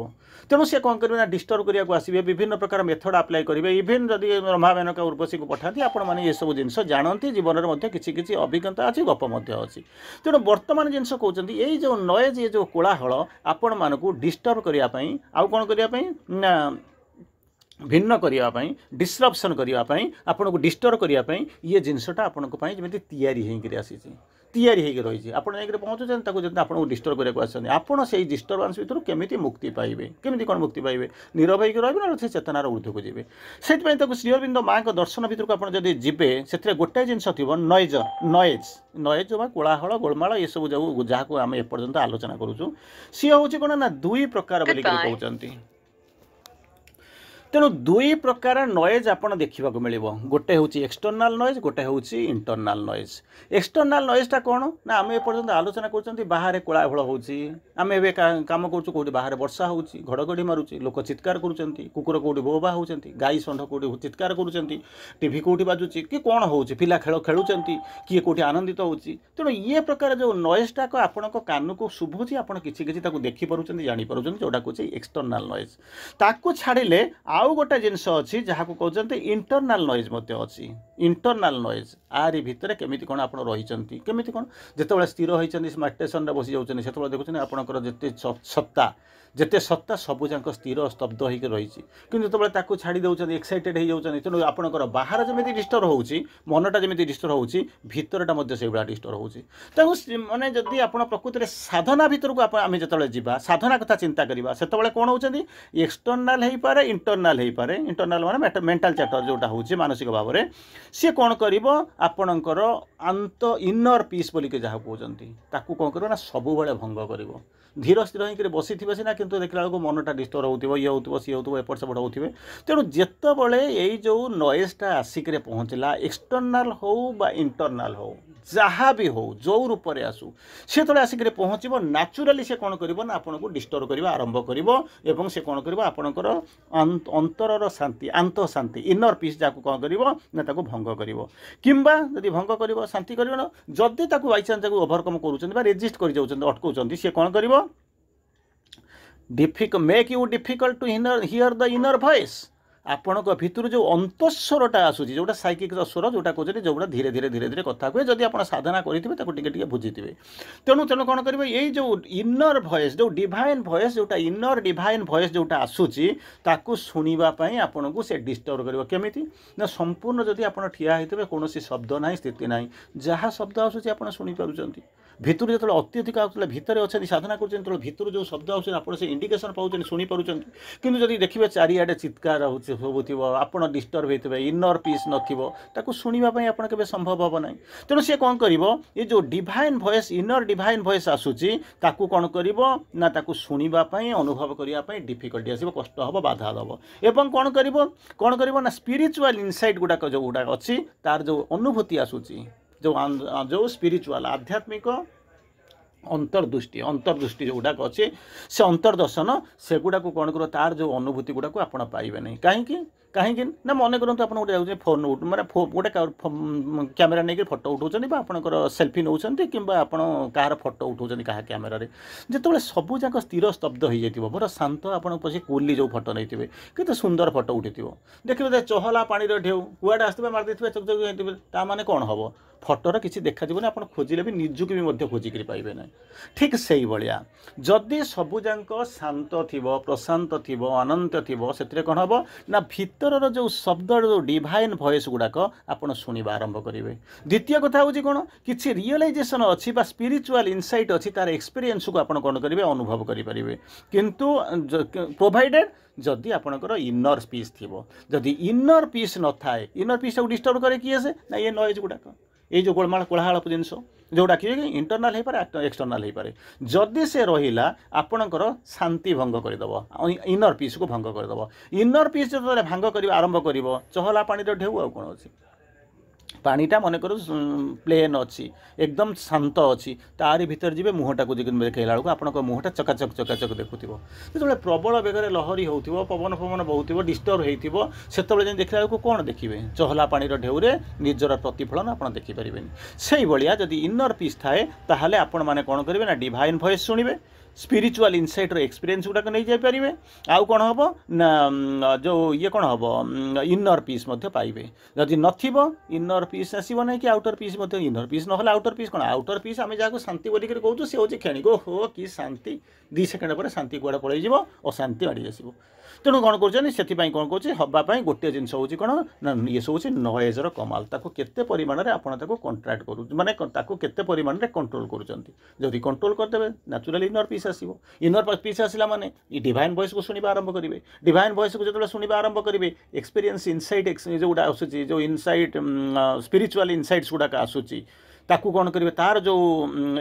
ତେଣୁ ସେ କ'ଣ କରିବେ ନା ଡିଷ୍ଟର୍ବ କରିବାକୁ ଆସିବେ ବିଭିନ୍ନ ପ୍ରକାର ମେଥଡ଼ ଆପ୍ଲାଏ କରିବେ ଇଭେନ୍ ଯଦି ରମ୍ଭା ମେନକା ଉର୍ବଶୀକୁ ପଠାନ୍ତି ଆପଣମାନେ ଏସବୁ ଜିନିଷ ଜାଣନ୍ତି ଜୀବନରେ ମଧ୍ୟ କିଛି କିଛି ଅଭିଜ୍ଞତା ଅଛି ଗପ ମଧ୍ୟ ଅଛି ତେଣୁ ବର୍ତ୍ତମାନ ଜିନିଷ କହୁଛନ୍ତି ଏଇ ଯେଉଁ ନଏଜ୍ ଏ ଯେଉଁ କୋଳାହଳ ଆପଣମାନଙ୍କୁ ଡିଷ୍ଟର୍ବ କରିବା ପାଇଁ ଆଉ କ'ଣ କରିବା ପାଇଁ ନା ଭିନ୍ନ କରିବା ପାଇଁ ଡିସରପ୍ସନ୍ କରିବା ପାଇଁ ଆପଣଙ୍କୁ ଡିଷ୍ଟର୍ବ କରିବା ପାଇଁ ଇଏ ଜିନିଷଟା ଆପଣଙ୍କ ପାଇଁ ଯେମିତି ତିଆରି ହେଇକରି ଆସିଛି ତିଆରି ହେଇକି ରହିଛି ଆପଣ ଯାଇକରି ପହଞ୍ଚୁଛନ୍ତି ତାକୁ ଯଦି ଆପଣଙ୍କୁ ଡିଷ୍ଟର୍ବ କରିବାକୁ ଆସିଛନ୍ତି ଆପଣ ସେଇ ଡିଷ୍ଟର୍ବାନ୍ସ ଭିତରୁ କେମିତି ମୁକ୍ତି ପାଇବେ କେମିତି କ'ଣ ମୁକ୍ତି ପାଇବେ ନୀରବ ହେଇକି ରହିବେ ନହେଲେ ସେ ଚେତନାର ଊର୍ଦ୍ଧ୍ୱକୁ ଯିବେ ସେଥିପାଇଁ ତାକୁ ଶ୍ରୀ ଅରବିନ୍ଦ ମାଙ୍କ ଦର୍ଶନ ଭିତରକୁ ଆପଣ ଯଦି ଯିବେ ସେଥିରେ ଗୋଟାଏ ଜିନିଷ ଥିବ ନଏଜ୍ ବା କୋଳାହଳ ଗୋଳମାଳ ଏସବୁ ଯାହାକୁ ଆମେ ଏପର୍ଯ୍ୟନ୍ତ ଆଲୋଚନା କରୁଛୁ ସିଏ ହେଉଛି କ'ଣ ନା ଦୁଇ ପ୍ରକାର ବୋଲିକରି କହୁଛନ୍ତି ତେଣୁ ଦୁଇ ପ୍ରକାର ନଏଜ୍ ଆପଣ ଦେଖିବାକୁ ମିଳିବ ଗୋଟେ ହେଉଛି ଏକ୍ସଟର୍ନାଲ୍ ନଏଜ୍ ଗୋଟେ ହେଉଛି ଇଣ୍ଟରନାଲ୍ ନଏଜ୍ ଏକ୍ସଟର୍ନାଲ୍ ନଏଜ୍ଟା କ'ଣ ନା ଆମେ ଏପର୍ଯ୍ୟନ୍ତ ଆଲୋଚନା କରୁଛନ୍ତି ବାହାରେ କୋଳାହଳ ହେଉଛି ଆମେ ଏବେ କାମ କରୁଛୁ କେଉଁଠି ବାହାରେ ବର୍ଷା ହେଉଛି ଘଡ଼ଘଡ଼ି ମାରୁଛି ଲୋକ ଚିତ୍କାର କରୁଛନ୍ତି କୁକୁର କେଉଁଠି ବୋବା ହେଉଛନ୍ତି ଗାଈ ଷଣ୍ଢ କେଉଁଠି ଚିତ୍କାର କରୁଛନ୍ତି ଟିଭି କେଉଁଠି ବାଜୁଛି କି କ'ଣ ହେଉଛି ପିଲା ଖେଳୁଛନ୍ତି କିଏ କେଉଁଠି ଆନନ୍ଦିତ ହେଉଛି ତେଣୁ ଇଏ ପ୍ରକାର ଯେଉଁ ନଏଜ୍ଟାକ ଆପଣଙ୍କ କାନକୁ ଶୁଭୁଛି ଆପଣ କିଛି କିଛି ତାକୁ ଦେଖିପାରୁଛନ୍ତି ଜାଣିପାରୁଛନ୍ତି ଯେଉଁଟା କହୁଛି ଏକ୍ସଟର୍ନାଲ୍ ନଏଜ୍ ତାକୁ ଛାଡ଼ିଲେ ଆଉ ଗୋଟେ ଜିନିଷ ଅଛି ଯାହାକୁ କହୁଛନ୍ତି ଇଣ୍ଟରନାଲ୍ ନଏଜ୍ ମଧ୍ୟ ଅଛି ଇଣ୍ଟରନାଲ୍ ନଏଜ୍ ଆରି ଭିତରେ କେମିତି କ'ଣ ଆପଣ ରହିଛନ୍ତି କେମିତି କ'ଣ ଯେତେବେଳେ ସ୍ଥିର ହୋଇଛନ୍ତି ସ୍ମାର୍ଟ ଷ୍ଟେସନରେ ବସି ଯାଉଛନ୍ତି ସେତେବେଳେ ଦେଖୁଛନ୍ତି ଆପଣଙ୍କର ଯେତେ ସତ୍ତା ସବୁଯାକ ସ୍ଥିର ସ୍ତବ୍ଧ ହୋଇକି ରହିଛି କିନ୍ତୁ ଯେତେବେଳେ ତାକୁ ଛାଡ଼ି ଦେଉଛନ୍ତି ଏକ୍ସାଇଟେଡ୍ ହେଇଯାଉଛନ୍ତି ତେଣୁ ଆପଣଙ୍କର ବାହାର ଯେମିତି ଡିଷ୍ଟର୍ବ ହେଉଛି ମନଟା ଯେମିତି ଡିଷ୍ଟର୍ବ ହେଉଛି ଭିତରଟା ମଧ୍ୟ ସେଇଭଳିଆ ଡିଷ୍ଟର୍ବ ହେଉଛି ତେଣୁ ମାନେ ଯଦି ଆପଣ ପ୍ରକୃତିରେ ସାଧନା ଭିତରକୁ ଆମେ ଯେତେବେଳେ ଯିବା ସାଧନା କଥା ଚିନ୍ତା କରିବା ସେତେବେଳେ କ'ଣ ହେଉଛନ୍ତି ଏକ୍ସଟର୍ନାଲ୍ ହେଇପାରେ ଇଣ୍ଟରନାଲ୍ ହେଇପାରେ ଇଣ୍ଟରନାଲ୍ ମାନେ ମେଣ୍ଟାଲ୍ ଚାପ୍ଟର ଯେଉଁଟା ହେଉଛି ମାନସିକ ଭାବରେ ସିଏ କ'ଣ କରିବ ଆପଣଙ୍କର ଇନର୍ ପିସ୍ ବୋଲିକି ଯାହା କହୁଛନ୍ତି ତାକୁ କ'ଣ କରିବ ନା ସବୁବେଳେ ଭଙ୍ଗ କରିବ ଧୀର ସ୍ଥିର ହେଇକି ବସିଥିବେ ସିନା କିନ୍ତୁ ଦେଖିଲା ବେଳକୁ ମନଟା ଡିଷ୍ଟର୍ବ ହେଉଥିବ ଇଏ ହେଉଥିବ ସିଏ ହେଉଥିବ ଏପଟ ସେପଟ ହେଉଥିବେ ତେଣୁ ଯେତେବେଳେ ଏଇ ଯେଉଁ ନଏଜ୍ଟା ଆସିକରି ପହଞ୍ଚିଲା ଏକ୍ସଟର୍ନାଲ୍ ହେଉ ବା ଇଣ୍ଟରନାଲ୍ ହେଉ ଯାହା ବି ହେଉ ଯେଉଁ ରୂପରେ ଆସୁ ସେତେବେଳେ ଆସିକରି ପହଞ୍ଚିବ ନ୍ୟାଚୁରାଲି ସେ କ'ଣ କରିବ ନା ଆପଣଙ୍କୁ ଡିଷ୍ଟର୍ବ କରିବା ଆରମ୍ଭ କରିବ ଏବଂ ସେ କ'ଣ କରିବ ଆପଣଙ୍କର ଅନ୍ତରର ଶାନ୍ତି ଆନ୍ତଃଶାନ୍ତି ଇନର୍ ପିସ୍ ଯାହାକୁ କ'ଣ କରିବ ନା ତାକୁ ଭଙ୍ଗ କରିବ କିମ୍ବା ଯଦି ଭଙ୍ଗ କରିବ ଶାନ୍ତି କରିବ ନା ଯଦି ତାକୁ ବାଇଚାନ୍ସ ତାକୁ ଓଭରକମ୍ କରୁଛନ୍ତି ବା ରେଜିଷ୍ଟ କରିଯାଉଛନ୍ତି ଅଟକାଉଛନ୍ତି ସେ କ'ଣ କରିବ make you difficult to hear the inner voice ଆପଣଙ୍କ ଭିତରୁ ଯେଉଁ ଅନ୍ତଃସ୍ୱରଟା ଆସୁଛି ଯେଉଁଟା ସାଇକିକ୍ର ସ୍ୱର ଯେଉଁଟା କହୁଛନ୍ତି ଯେଉଁଟା ଧୀରେ ଧୀରେ ଧୀରେ ଧୀରେ କଥା ହୁଏ ଯଦି ଆପଣ ସାଧନା କରିଥିବେ ତାକୁ ଟିକେ ଟିକେ ବୁଝିଥିବେ ତେଣୁ କ'ଣ କରିବେ ଏଇ ଯେଉଁ ଇନର୍ ଭଏସ୍ ଯେଉଁ ଡିଭାଇନ୍ ଭଏସ୍ ଯେଉଁଟା ଇନର୍ ଡିଭାଇନ୍ ଭଏସ୍ ଯେଉଁଟା ଆସୁଛି ତାକୁ ଶୁଣିବା ପାଇଁ ଆପଣଙ୍କୁ ସେ ଡିଷ୍ଟର୍ବ କରିବ କେମିତି ନା ସମ୍ପୂର୍ଣ୍ଣ ଯଦି ଆପଣ ଠିଆ ହେଇଥିବେ କୌଣସି ଶବ୍ଦ ନାହିଁ ସ୍ଥିତି ନାହିଁ ଯାହା ଶବ୍ଦ ଆସୁଛି ଆପଣ ଶୁଣିପାରୁଛନ୍ତି ଭିତରୁ ଯେତେବେଳେ ଅତ୍ୟଧିକ ଆସୁଥିଲେ ଭିତରେ ଅଛନ୍ତି ସାଧନା କରୁଛନ୍ତି ଯେତେବେଳେ ଭିତରୁ ଯେଉଁ ଶବ୍ଦ ଆସୁଛନ୍ତି ଆପଣ ସେ ଇଣ୍ଡିକେସନ୍ ପାଉଛନ୍ତି ଶୁଣିପାରୁଛନ୍ତି କିନ୍ତୁ ଯଦି ଦେଖିବେ ଚାରିଆଡ଼େ ଚିତ୍କାର ହେଉଥିବ ଆପଣ ଡିଷ୍ଟର୍ବ ହେଇଥିବେ ଇନର୍ ପିସ୍ ନଥିବ ତାକୁ ଶୁଣିବା ପାଇଁ ଆପଣ କେବେ ସମ୍ଭବ ହେବ ନାହିଁ ତେଣୁ ସେ କ'ଣ କରିବ ଏ ଯେଉଁ ଡିଭାଇନ୍ ଭଏସ୍ ଇନର୍ ଡିଭାଇନ୍ ଭଏସ୍ ଆସୁଛି ତାକୁ କ'ଣ କରିବ ନା ତାକୁ ଶୁଣିବା ପାଇଁ ଅନୁଭବ କରିବା ପାଇଁ ଡିଫିକଲ୍ଟି ଆସିବ କଷ୍ଟ ହେବ ବାଧା ଦେବ ଏବଂ କ'ଣ କରିବ ନା ସ୍ପିରିଚୁଆଲ୍ ଇନସାଇଟ୍ ଗୁଡ଼ାକ ଯେଉଁଗୁଡ଼ାକ ଅଛି ତାର ଯେଉଁ ଅନୁଭୂତି ଆସୁଛି ଯେଉଁ ସ୍ପିରିଚୁଆଲ୍ ଆଧ୍ୟାତ୍ମିକ ଅନ୍ତର୍ଦୃଷ୍ଟି ଯେଉଁଗୁଡ଼ାକ ଅଛି ସେ ଅନ୍ତର୍ଦର୍ଶନ ସେଗୁଡ଼ାକୁ କ'ଣ କରିବ ତାର ଯେଉଁ ଅନୁଭୂତି ଗୁଡ଼ାକୁ ଆପଣ ପାଇବେ ନାହିଁ କାହିଁକି ନା ମନେ କରନ୍ତୁ ଆପଣ ଗୋଟେ ଯାଉଛନ୍ତି ଫୋନ୍ ମାନେ ଗୋଟେ କ୍ୟାମେରା ନେଇକି ଫଟୋ ଉଠାଉଛନ୍ତି ବା ଆପଣଙ୍କର ସେଲ୍ଫି ନେଉଛନ୍ତି କିମ୍ବା ଆପଣ କାହାର ଫଟୋ ଉଠାଉଛନ୍ତି କାହା କ୍ୟାମେରାରେ ଯେତେବେଳେ ସବୁଯାକ ସ୍ଥିର ସ୍ତବ୍ଧ ହୋଇଯାଇଥିବ ବଡ଼ ଶାନ୍ତ ଆପଣ ପଛେ କୁଲି ଯେଉଁ ଫଟୋ ନେଇଥିବେ କେତେ ସୁନ୍ଦର ଫଟୋ ଉଠିଥିବ ଦେଖିବେ ଚହଲା ପାଣିର ଢେଉ କୁଆଡ଼େ ଆସିଥିବେ ମାରିଦେଇଥିବେ ଚକଚକ ହେଇଥିବେ ତା'ମାନେ କ'ଣ ହେବ ଫଟୋର କିଛି ଦେଖାଯିବନି ଆପଣ ଖୋଜିଲେ ବି ନିଜକୁ ବି ମଧ୍ୟ ଖୋଜିକରି ପାଇବେ ନାହିଁ ଠିକ୍ ସେଇଭଳିଆ ଯଦି ସବୁଯାକ ଶାନ୍ତ ଥିବ ପ୍ରଶାନ୍ତ ଥିବ ଅନନ୍ତ ଥିବ ସେଥିରେ କ'ଣ ହେବ ନା ଭିତରର ଯେଉଁ ଶବ୍ଦର ଯେଉଁ ଡିଭାଇନ୍ ଭଏସ୍ ଗୁଡ଼ାକ ଆପଣ ଶୁଣିବା ଆରମ୍ଭ କରିବେ ଦ୍ୱିତୀୟ କଥା ହେଉଛି କ'ଣ କିଛି ରିଅଲାଇଜେସନ୍ ଅଛି ବା ସ୍ପିରିଚୁଆଲ୍ ଇନସାଇଟ୍ ଅଛି ତାର ଏକ୍ସପିରିଏନ୍ସକୁ ଆପଣ କ'ଣ କରିବେ ଅନୁଭବ କରିପାରିବେ କିନ୍ତୁ ପ୍ରୋଭାଇଡେଡ୍ ଯଦି ଆପଣଙ୍କର ଇନର୍ ପିସ୍ ଥିବ ଯଦି ଇନର୍ ପିସ୍ ନଥାଏ ଇନର୍ ପିସ୍ଟାକୁ ଡିଷ୍ଟର୍ବ କରେ କିଏ ଆସେ ନା ଏ ନଏଜ୍ ଗୁଡ଼ାକ এই যে গোলমাଳ କୋଳାହଳ ଜିନିଷ ଯେଉଁଟା କି ଇଣ୍ଟରନାଲ୍ ହେଇପାରେ ଏକ୍ସଟର୍ନାଲ୍ ହେଇପାରେ ଯଦି ସେ ରହିଲା ଆପଣଙ୍କର ଶାନ୍ତି ଭଙ୍ଗ କରିଦେବ ଇନର୍ ପିସ୍କୁ ଭଙ୍ଗ କରିଦେବ ଇନର୍ ପିସ୍ ଯେତେବେଳେ ଭାଙ୍ଗ କରିବା ଆରମ୍ଭ କରିବ ଚହଲା ପାଣିର ଢେଉ ଆଉ କ'ଣ ଅଛି ପାଣିଟା ମନେକର ପ୍ଲେନ୍ ଅଛି ଏକଦମ ଶାନ୍ତ ଅଛି ତାରି ଭିତରେ ଯିବେ ମୁହଁଟାକୁ ଦେଖାଇଲା ବେଳକୁ ଆପଣଙ୍କ ମୁହଁଟା ଚକାଚକ ଦେଖୁଥିବ ଯେତେବେଳେ ପ୍ରବଳ ବେଗରେ ଲହରୀ ହେଉଥିବ ପବନ ବହୁଥିବ ଡିଷ୍ଟର୍ବ ହେଇଥିବ ସେତେବେଳେ ଯେମିତି ଦେଖିଲା ବେଳକୁ କ'ଣ ଦେଖିବେ ଚହଲା ପାଣିର ଢେଉରେ ନିଜର ପ୍ରତିଫଳନ ଆପଣ ଦେଖିପାରିବେନି ସେଇଭଳିଆ ଯଦି ଇନର୍ ପିସ୍ ଥାଏ ତାହେଲେ ଆପଣମାନେ କ'ଣ କରିବେ ନା ଡିଭାଇନ୍ ଭଏସ୍ ଶୁଣିବେ ସ୍ପିରିଚୁଆଲ୍ ଇନସାଇଟ୍ର ଏକ୍ସପିରିଏନ୍ସ ଗୁଡ଼ାକ ନେଇଯାଇପାରିବେ ଆଉ କ'ଣ ହେବ ନା ଯେଉଁ କ'ଣ ହେବ ଇନର୍ ପିସ୍ ମଧ୍ୟ ପାଇବେ ଯଦି ନଥିବ ଇନର୍ ପିସ୍ ଆସିବ ନାହିଁ କି ଆଉଟର୍ ପିସ୍ ମଧ୍ୟ ଇନର୍ ପିସ୍ ନହେଲେ ଆଉଟର୍ ପିସ୍ କ'ଣ ଆଉଟର୍ ପିସ୍ ଆମେ ଯାହାକୁ ଶାନ୍ତି ବୋଲିକରି କହୁଛୁ ସେ ହେଉଛି କ୍ଷଣିକ ହୋ କି ଶାନ୍ତି 2 ସେକେଣ୍ଡ ପରେ ଶାନ୍ତି କୁଆଡ଼େ ପଳେଇଯିବ ଅଶାନ୍ତି ମାଡ଼ି ଆସିବ ତେଣୁ କ'ଣ କରୁଛନ୍ତି ସେଥିପାଇଁ କ'ଣ କହୁଛି ହେବା ପାଇଁ ଗୋଟିଏ ଜିନିଷ ହେଉଛି କ'ଣ ନା ଇଏ ସବୁ ହେଉଛି ନଏଜ୍ର କମାଲ ତାକୁ କେତେ ପରିମାଣରେ ଆପଣ ତାକୁ କଣ୍ଟ୍ରାକ୍ଟ ମାନେ ତାକୁ କେତେ ପରିମାଣରେ କଣ୍ଟ୍ରୋଲ କରୁଛନ୍ତି ଯଦି କଣ୍ଟ୍ରୋଲ କରିଦେବେ ନ୍ୟାଚୁରାଲି ଇନର୍ ପିସ୍ ଆସିବ ଇନର୍ ପିସ୍ ଆସିଲା ମାନେ ଇ ଡିଭାଇନ୍ ଭଏସ୍କୁ ଶୁଣିବା ଆରମ୍ଭ କରିବେ ଡିଭାଇନ୍ ଭଏସ୍କୁ ଯେତେବେଳେ ଶୁଣିବା ଆରମ୍ଭ କରିବେ ଏକ୍ସପିରିଏନ୍ସ ଇନସାଇଟ୍ ଯେଉଁଟା ଆସୁଛି ଯେଉଁ ଇନସାଇଟ୍ ସ୍ପିରିଚୁଆଲ୍ ଇନସାଇଟ୍ସ ଗୁଡ଼ାକ ଆସୁଛି ତାକୁ କ'ଣ କରିବେ ତାର ଯେଉଁ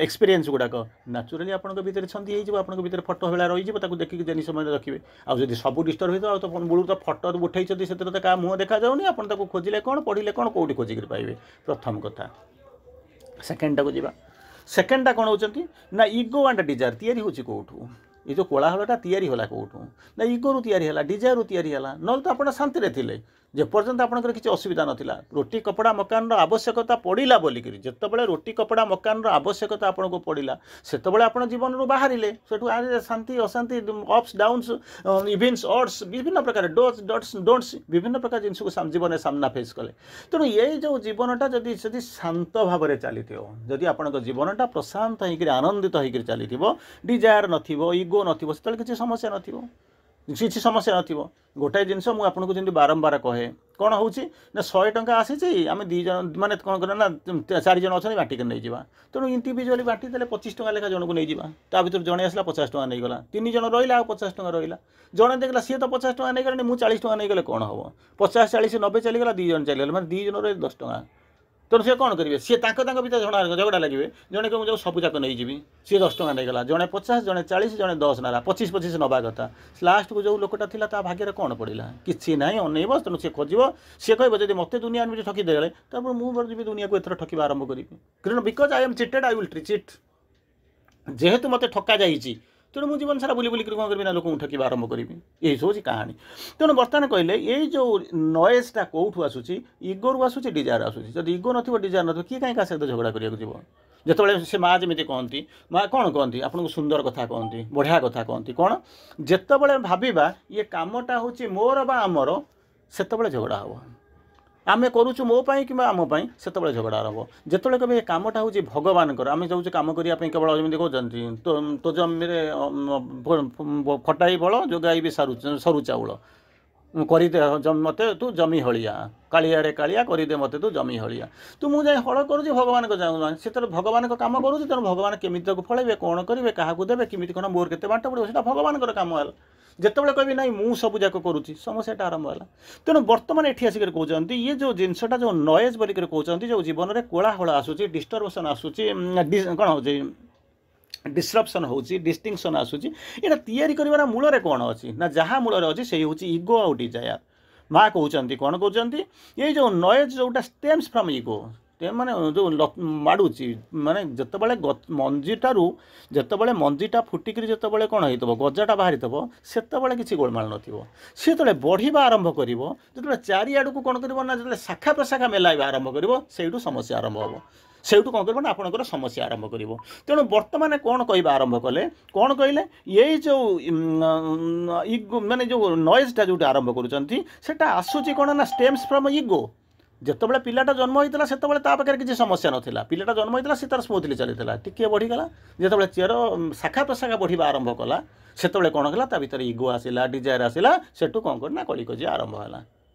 ଏକ୍ସପିରିଏନ୍ସ ଗୁଡ଼ାକ ନ୍ୟାଚୁରାଲି ଆପଣଙ୍କ ଭିତରେ ଛନ୍ଦି ହେଇଯିବ ଆପଣଙ୍କ ଭିତରେ ଫଟୋ ଭଳିଆ ରହିଯିବ ତାକୁ ଦେଖିକି ଯେନି ସମୟରେ ରଖିବେ ଆଉ ଯଦି ସବୁ ଡିଷ୍ଟର୍ବ ହେଇଥିବ ଆଉ ତ ମୂଳରୁ ତ ଫଟୋ ଉଠେଇଛନ୍ତି ସେଥିରେ ତ କାହା ମୁହଁ ଦେଖାଯାଉନି ଆପଣ ତାକୁ ଖୋଜିଲେ କ'ଣ ପଢ଼ିଲେ କ'ଣ କେଉଁଠି ଖୋଜିକିରି ପାଇବେ ପ୍ରଥମ କଥା ସେକେଣ୍ଡଟାକୁ ଯିବା ସେକେଣ୍ଡଟା କ'ଣ ହେଉଛନ୍ତି ନା ଇଗୋ ଆଣ୍ଡ ଡିଜାୟାର ତିଆରି ହେଉଛି କେଉଁଠୁ ଏ ଯେଉଁ କୋଳାହଳଟା ତିଆରି ହେଲା କେଉଁଠୁ ନା ଇଗୋରୁ ତିଆରି ହେଲା ଡିଜାୟାରରୁ ତିଆରି ହେଲା ନହେଲେ ତ ଆପଣ ଶାନ୍ତିରେ ଥିଲେ ଯେପର୍ଯ୍ୟନ୍ତ ଆପଣଙ୍କର କିଛି ଅସୁବିଧା ନଥିଲା ରୋଟି କପଡ଼ା ମକାନର ଆବଶ୍ୟକତା ପଡ଼ିଲା ବୋଲିକିରି ଯେତେବେଳେ ରୋଟି କପଡ଼ା ମକାନର ଆବଶ୍ୟକତା ଆପଣଙ୍କୁ ପଡ଼ିଲା ସେତେବେଳେ ଆପଣ ଜୀବନରୁ ବାହାରିଲେ ସେଠୁ ଶାନ୍ତି ଅଶାନ୍ତି ଅପ୍ସ ଡାଉନ୍ସ ଇଭେଣ୍ଟସ୍ ଅଡ୍ସ ବିଭିନ୍ନ ପ୍ରକାର ଡୋଣ୍ଟସ୍ ବିଭିନ୍ନ ପ୍ରକାର ଜିନିଷକୁ ଜୀବନରେ ସାମ୍ନା ଫେସ୍ କଲେ ତେଣୁ ଏଇ ଯେଉଁ ଜୀବନଟା ଯଦି ଶାନ୍ତ ଭାବରେ ଚାଲିଥିବ ଯଦି ଆପଣଙ୍କ ଜୀବନଟା ପ୍ରଶାନ୍ତ ହେଇକରି ଆନନ୍ଦିତ ହେଇକରି ଚାଲିଥିବ ଡିଜାୟାର ନଥିବ ଇଗୋ ନଥିବ ସେତେବେଳେ କିଛି ସମସ୍ୟା ନଥିବ କିଛି ସମସ୍ୟା ନଥିବ ଗୋଟାଏ ଜିନିଷ ମୁଁ ଆପଣଙ୍କୁ ଯେମିତି ବାରମ୍ବାର କହେ କ'ଣ ହେଉଛି ନା 100 ଟଙ୍କା ଆସିଛି ଆମେ 2 ଜଣ ମାନେ କ'ଣ କରିବା ନା 4 ଜଣ ଅଛନ୍ତି ବାଣ୍ଟିକି ନେଇଯିବା ତେଣୁ ଇଣ୍ଡିଭିଜୁଆଲି ବାଣ୍ଟି ଦେଲେ 25 ଟଙ୍କା ଲେଖା ଜଣକୁ ନେଇଯିବା ତା ଭିତରୁ ଜଣେ ଆସିଲା 50 ଟଙ୍କା ନେଇଗଲା 3 ଜଣ ରହିଲା ଆଉ 50 ଟଙ୍କା ରହିଲା ଜଣେ ଦେଖିଲା ସିଏ ତ 50 ଟଙ୍କା ନେଇଗଲାଣି ମୁଁ 40 ଟଙ୍କା ନେଇଗଲେ କ'ଣ ହେବ 50 40 90 ଚାଲିଗଲା 2 ଜଣ ଚାଲିଗଲେ ମାନେ 2 ଜଣରେ 10 ଟଙ୍କା ତେଣୁ ସେ କ'ଣ କରିବେ ସିଏ ତାଙ୍କ ଭିତରେ ଝଗଡ଼ା ଲାଗିବେ ଜଣେ କହିବ ଯେଉଁ ସବୁଯାକ ନେଇଯିବି ସିଏ 10 ଟଙ୍କା ନେଇଗଲା ଜଣେ 50 ଜଣେ 40 ଜଣେ 10 ନେଲା 25 ନେବା କଥା ଲାଷ୍ଟକୁ ଯେଉଁ ଲୋକଟା ଥିଲା ତା ଭାଗ୍ୟରେ କ'ଣ ପଡ଼ିଲା କିଛି ନାହିଁ ଅନେଇବ ତେଣୁ ସିଏ ଖୋଜିବ ସିଏ କହିବ ଯଦି ମୋତେ ଦୁନିଆ ଏମିତି ଠକି ଦେଲେ ତାପରେ ମୁଁ ଯିବି ଦୁନିଆକୁ ଏଥର ଠକିବା ଆରମ୍ଭ କରିବି କାରଣ because I am cheated I will cheat ଯେହେତୁ ମୋତେ ଠକା ଯାଇଛି ତେଣୁ ମୁଁ ଜୀବନ ସାରା ବୁଲି କ'ଣ କରିବି ନା ଲୋକଙ୍କୁ ଠକିବା ଆରମ୍ଭ କରିବି ଏହିସବୁ ହେଉଛି କାହାଣୀ ତେଣୁ ବର୍ତ୍ତମାନ କହିଲେ ଏଇ ଯେଉଁ ନଏଜ୍ଟା କେଉଁଠୁ ଆସୁଛି ଇଗୋରୁ ଆସୁଛି ଡିଜାୟାର ଆସୁଛି ଯଦି ଇଗୋ ନଥିବ ଡିଜାୟାର ନଥିବ କିଏ କାହିଁ କାହା ସହିତ ଝଗଡ଼ା କରିବାକୁ ଯିବ ଯେତେବେଳେ ସେ ମା ଯେମିତି କହନ୍ତି ମା କ'ଣ କହନ୍ତି ଆପଣଙ୍କୁ ସୁନ୍ଦର କଥା କହନ୍ତି ବଢ଼ିଆ କଥା କହନ୍ତି କ'ଣ ଯେତେବେଳେ ଭାବିବା ଇଏ କାମଟା ହେଉଛି ମୋର ବା ଆମର ସେତେବେଳେ ଝଗଡ଼ା ହେବ। ଆମେ କରୁଛୁ ମୋ ପାଇଁ କିମ୍ବା ଆମ ପାଇଁ, ସେତେବେଳେ ଝଗଡ଼ା ହେବ। ଯେତେବେଳେ କେବେ ଏ କାମଟା ହେଉଛି ଭଗବାନଙ୍କର, ଆମେ ଯାଉଛୁ କାମ କରିବା ପାଇଁ, କେବଳ ଯେମିତି କହୁଛନ୍ତି ତୋ ଜମିରେ ଫଟାଇ ବଳ ଯୋଗାଇବି ସରୁ ଚାଉଳ, କରିଦେ ମୋତେ ତୁ ଜମି ହଳିଆ, କାଳିଆରେ କାଳିଆ କରିଦେ ମୋତେ ତୁ ଜମି ହଳିଆ। ତୁ ମୁଁ ଯାଇ ହଳ କରୁଛି ଭଗବାନଙ୍କ ସେତେବେଳେ ଭଗବାନଙ୍କ କାମ କରୁଛି, ତେଣୁ ଭଗବାନ କେମିତି ତାକୁ ଫଳେଇବେ, କ'ଣ କରିବେ, କାହାକୁ ଦେବେ, କେମିତି କ'ଣ ମୋର କେତେ ବାଣ୍ଟ ପଡ଼ିବ, ସେଇଟା ଭଗବାନଙ୍କର କାମ ହେଲା। ଯେତେବେଳେ କହିବି ନାଇଁ ମୁଁ ସବୁ ଯାକ କରୁଛି, ସମସ୍ୟାଟା ଆରମ୍ଭ ହେଲା। ତେଣୁ ବର୍ତ୍ତମାନ ଏଠି ଆସିକରି କହୁଛନ୍ତି ଇଏ ଯେଉଁ ଜିନିଷଟା ଯେଉଁ ନଏଜ୍ ବୋଲିକରି କହୁଛନ୍ତି, ଯେଉଁ ଜୀବନରେ କୋଳାହଳ ଆସୁଛି, ଡିଷ୍ଟର୍ବେସନ୍ ଆସୁଛି, କ'ଣ ହେଉଛି ଡିସରପ୍ସନ୍ ହେଉଛି, ଡିଷ୍ଟିଂସନ୍ ଆସୁଛି, ଏଇଟା ତିଆରି କରିବାର ମୂଳରେ କ'ଣ ଅଛି ନା ଯାହା ମୂଳରେ ଅଛି ସେଇ ହେଉଛି ଇଗୋ ଆଉ ଡିଜାୟାର। ମା କହୁଛନ୍ତି କ'ଣ କହୁଛନ୍ତି, ଏଇ ଯେଉଁ ନଏଜ୍ ଯେଉଁଟା ଷ୍ଟେମ୍ସ ଫ୍ରମ୍ ଇଗୋ, ମାନେ ଯେଉଁ ମାଡ଼ୁଛି, ମାନେ ଯେତେବେଳେ ମଞ୍ଜିଟା ଫୁଟିକିରି ଯେତେବେଳେ କ'ଣ ହେଇଥିବ, ଗଜାଟା ବାହାରିଥିବ, ସେତେବେଳେ କିଛି ଗୋଳମାଳ ନଥିବ। ସେ ଯେତେବେଳେ ବଢ଼ିବା ଆରମ୍ଭ କରିବ, ଯେତେବେଳେ ଚାରିଆଡ଼କୁ କ'ଣ କରିବ ନା ଯେତେବେଳେ ଶାଖା ପ୍ରଶାଖା ମେଲାଇବା ଆରମ୍ଭ କରିବ, ସେଇଠୁ ସମସ୍ୟା ଆରମ୍ଭ ହେବ। ସେଇଠୁ କ'ଣ କରିବ ନା ଆପଣଙ୍କର ସମସ୍ୟା ଆରମ୍ଭ କରିବ। ତେଣୁ ବର୍ତ୍ତମାନ କ'ଣ କହିବା ଆରମ୍ଭ କଲେ, କ'ଣ କହିଲେ, ଏଇ ଯେଉଁ ମାନେ ଯେଉଁ ନଏଜ୍ଟା ଯେଉଁଟା ଆରମ୍ଭ କରୁଛନ୍ତି, ସେଇଟା ଆସୁଛି କ'ଣ ନା ଷ୍ଟେମ୍ସ ଫ୍ରମ୍ ଇଗୋ। ଯେତେବେଳେ ପିଲାଟା ଜନ୍ମ ହୋଇଥିଲା ସେତେବେଳେ ତା ପାଖରେ କିଛି ସମସ୍ୟା ନଥିଲା, ପିଲାଟା ଜନ୍ମ ହୋଇଥିଲା ସେ ତାର ସ୍ମୁଥଲି ଚାଲିଥିଲା, ଟିକିଏ ବଢ଼ିଗଲା, ଯେତେବେଳେ ଚେର ଶାଖା ପ୍ରଶାଖା ବଢ଼ିବା ଆରମ୍ଭ କଲା, ସେତେବେଳେ କ'ଣ ହେଲା, ତା ଭିତରେ ଇଗୋ ଆସିଲା, ଡିଜାୟାର ଆସିଲା, ସେଠୁ କ'ଣ କରିନା କଳିକଜିଆ ଆରମ୍ଭ ହେଲା।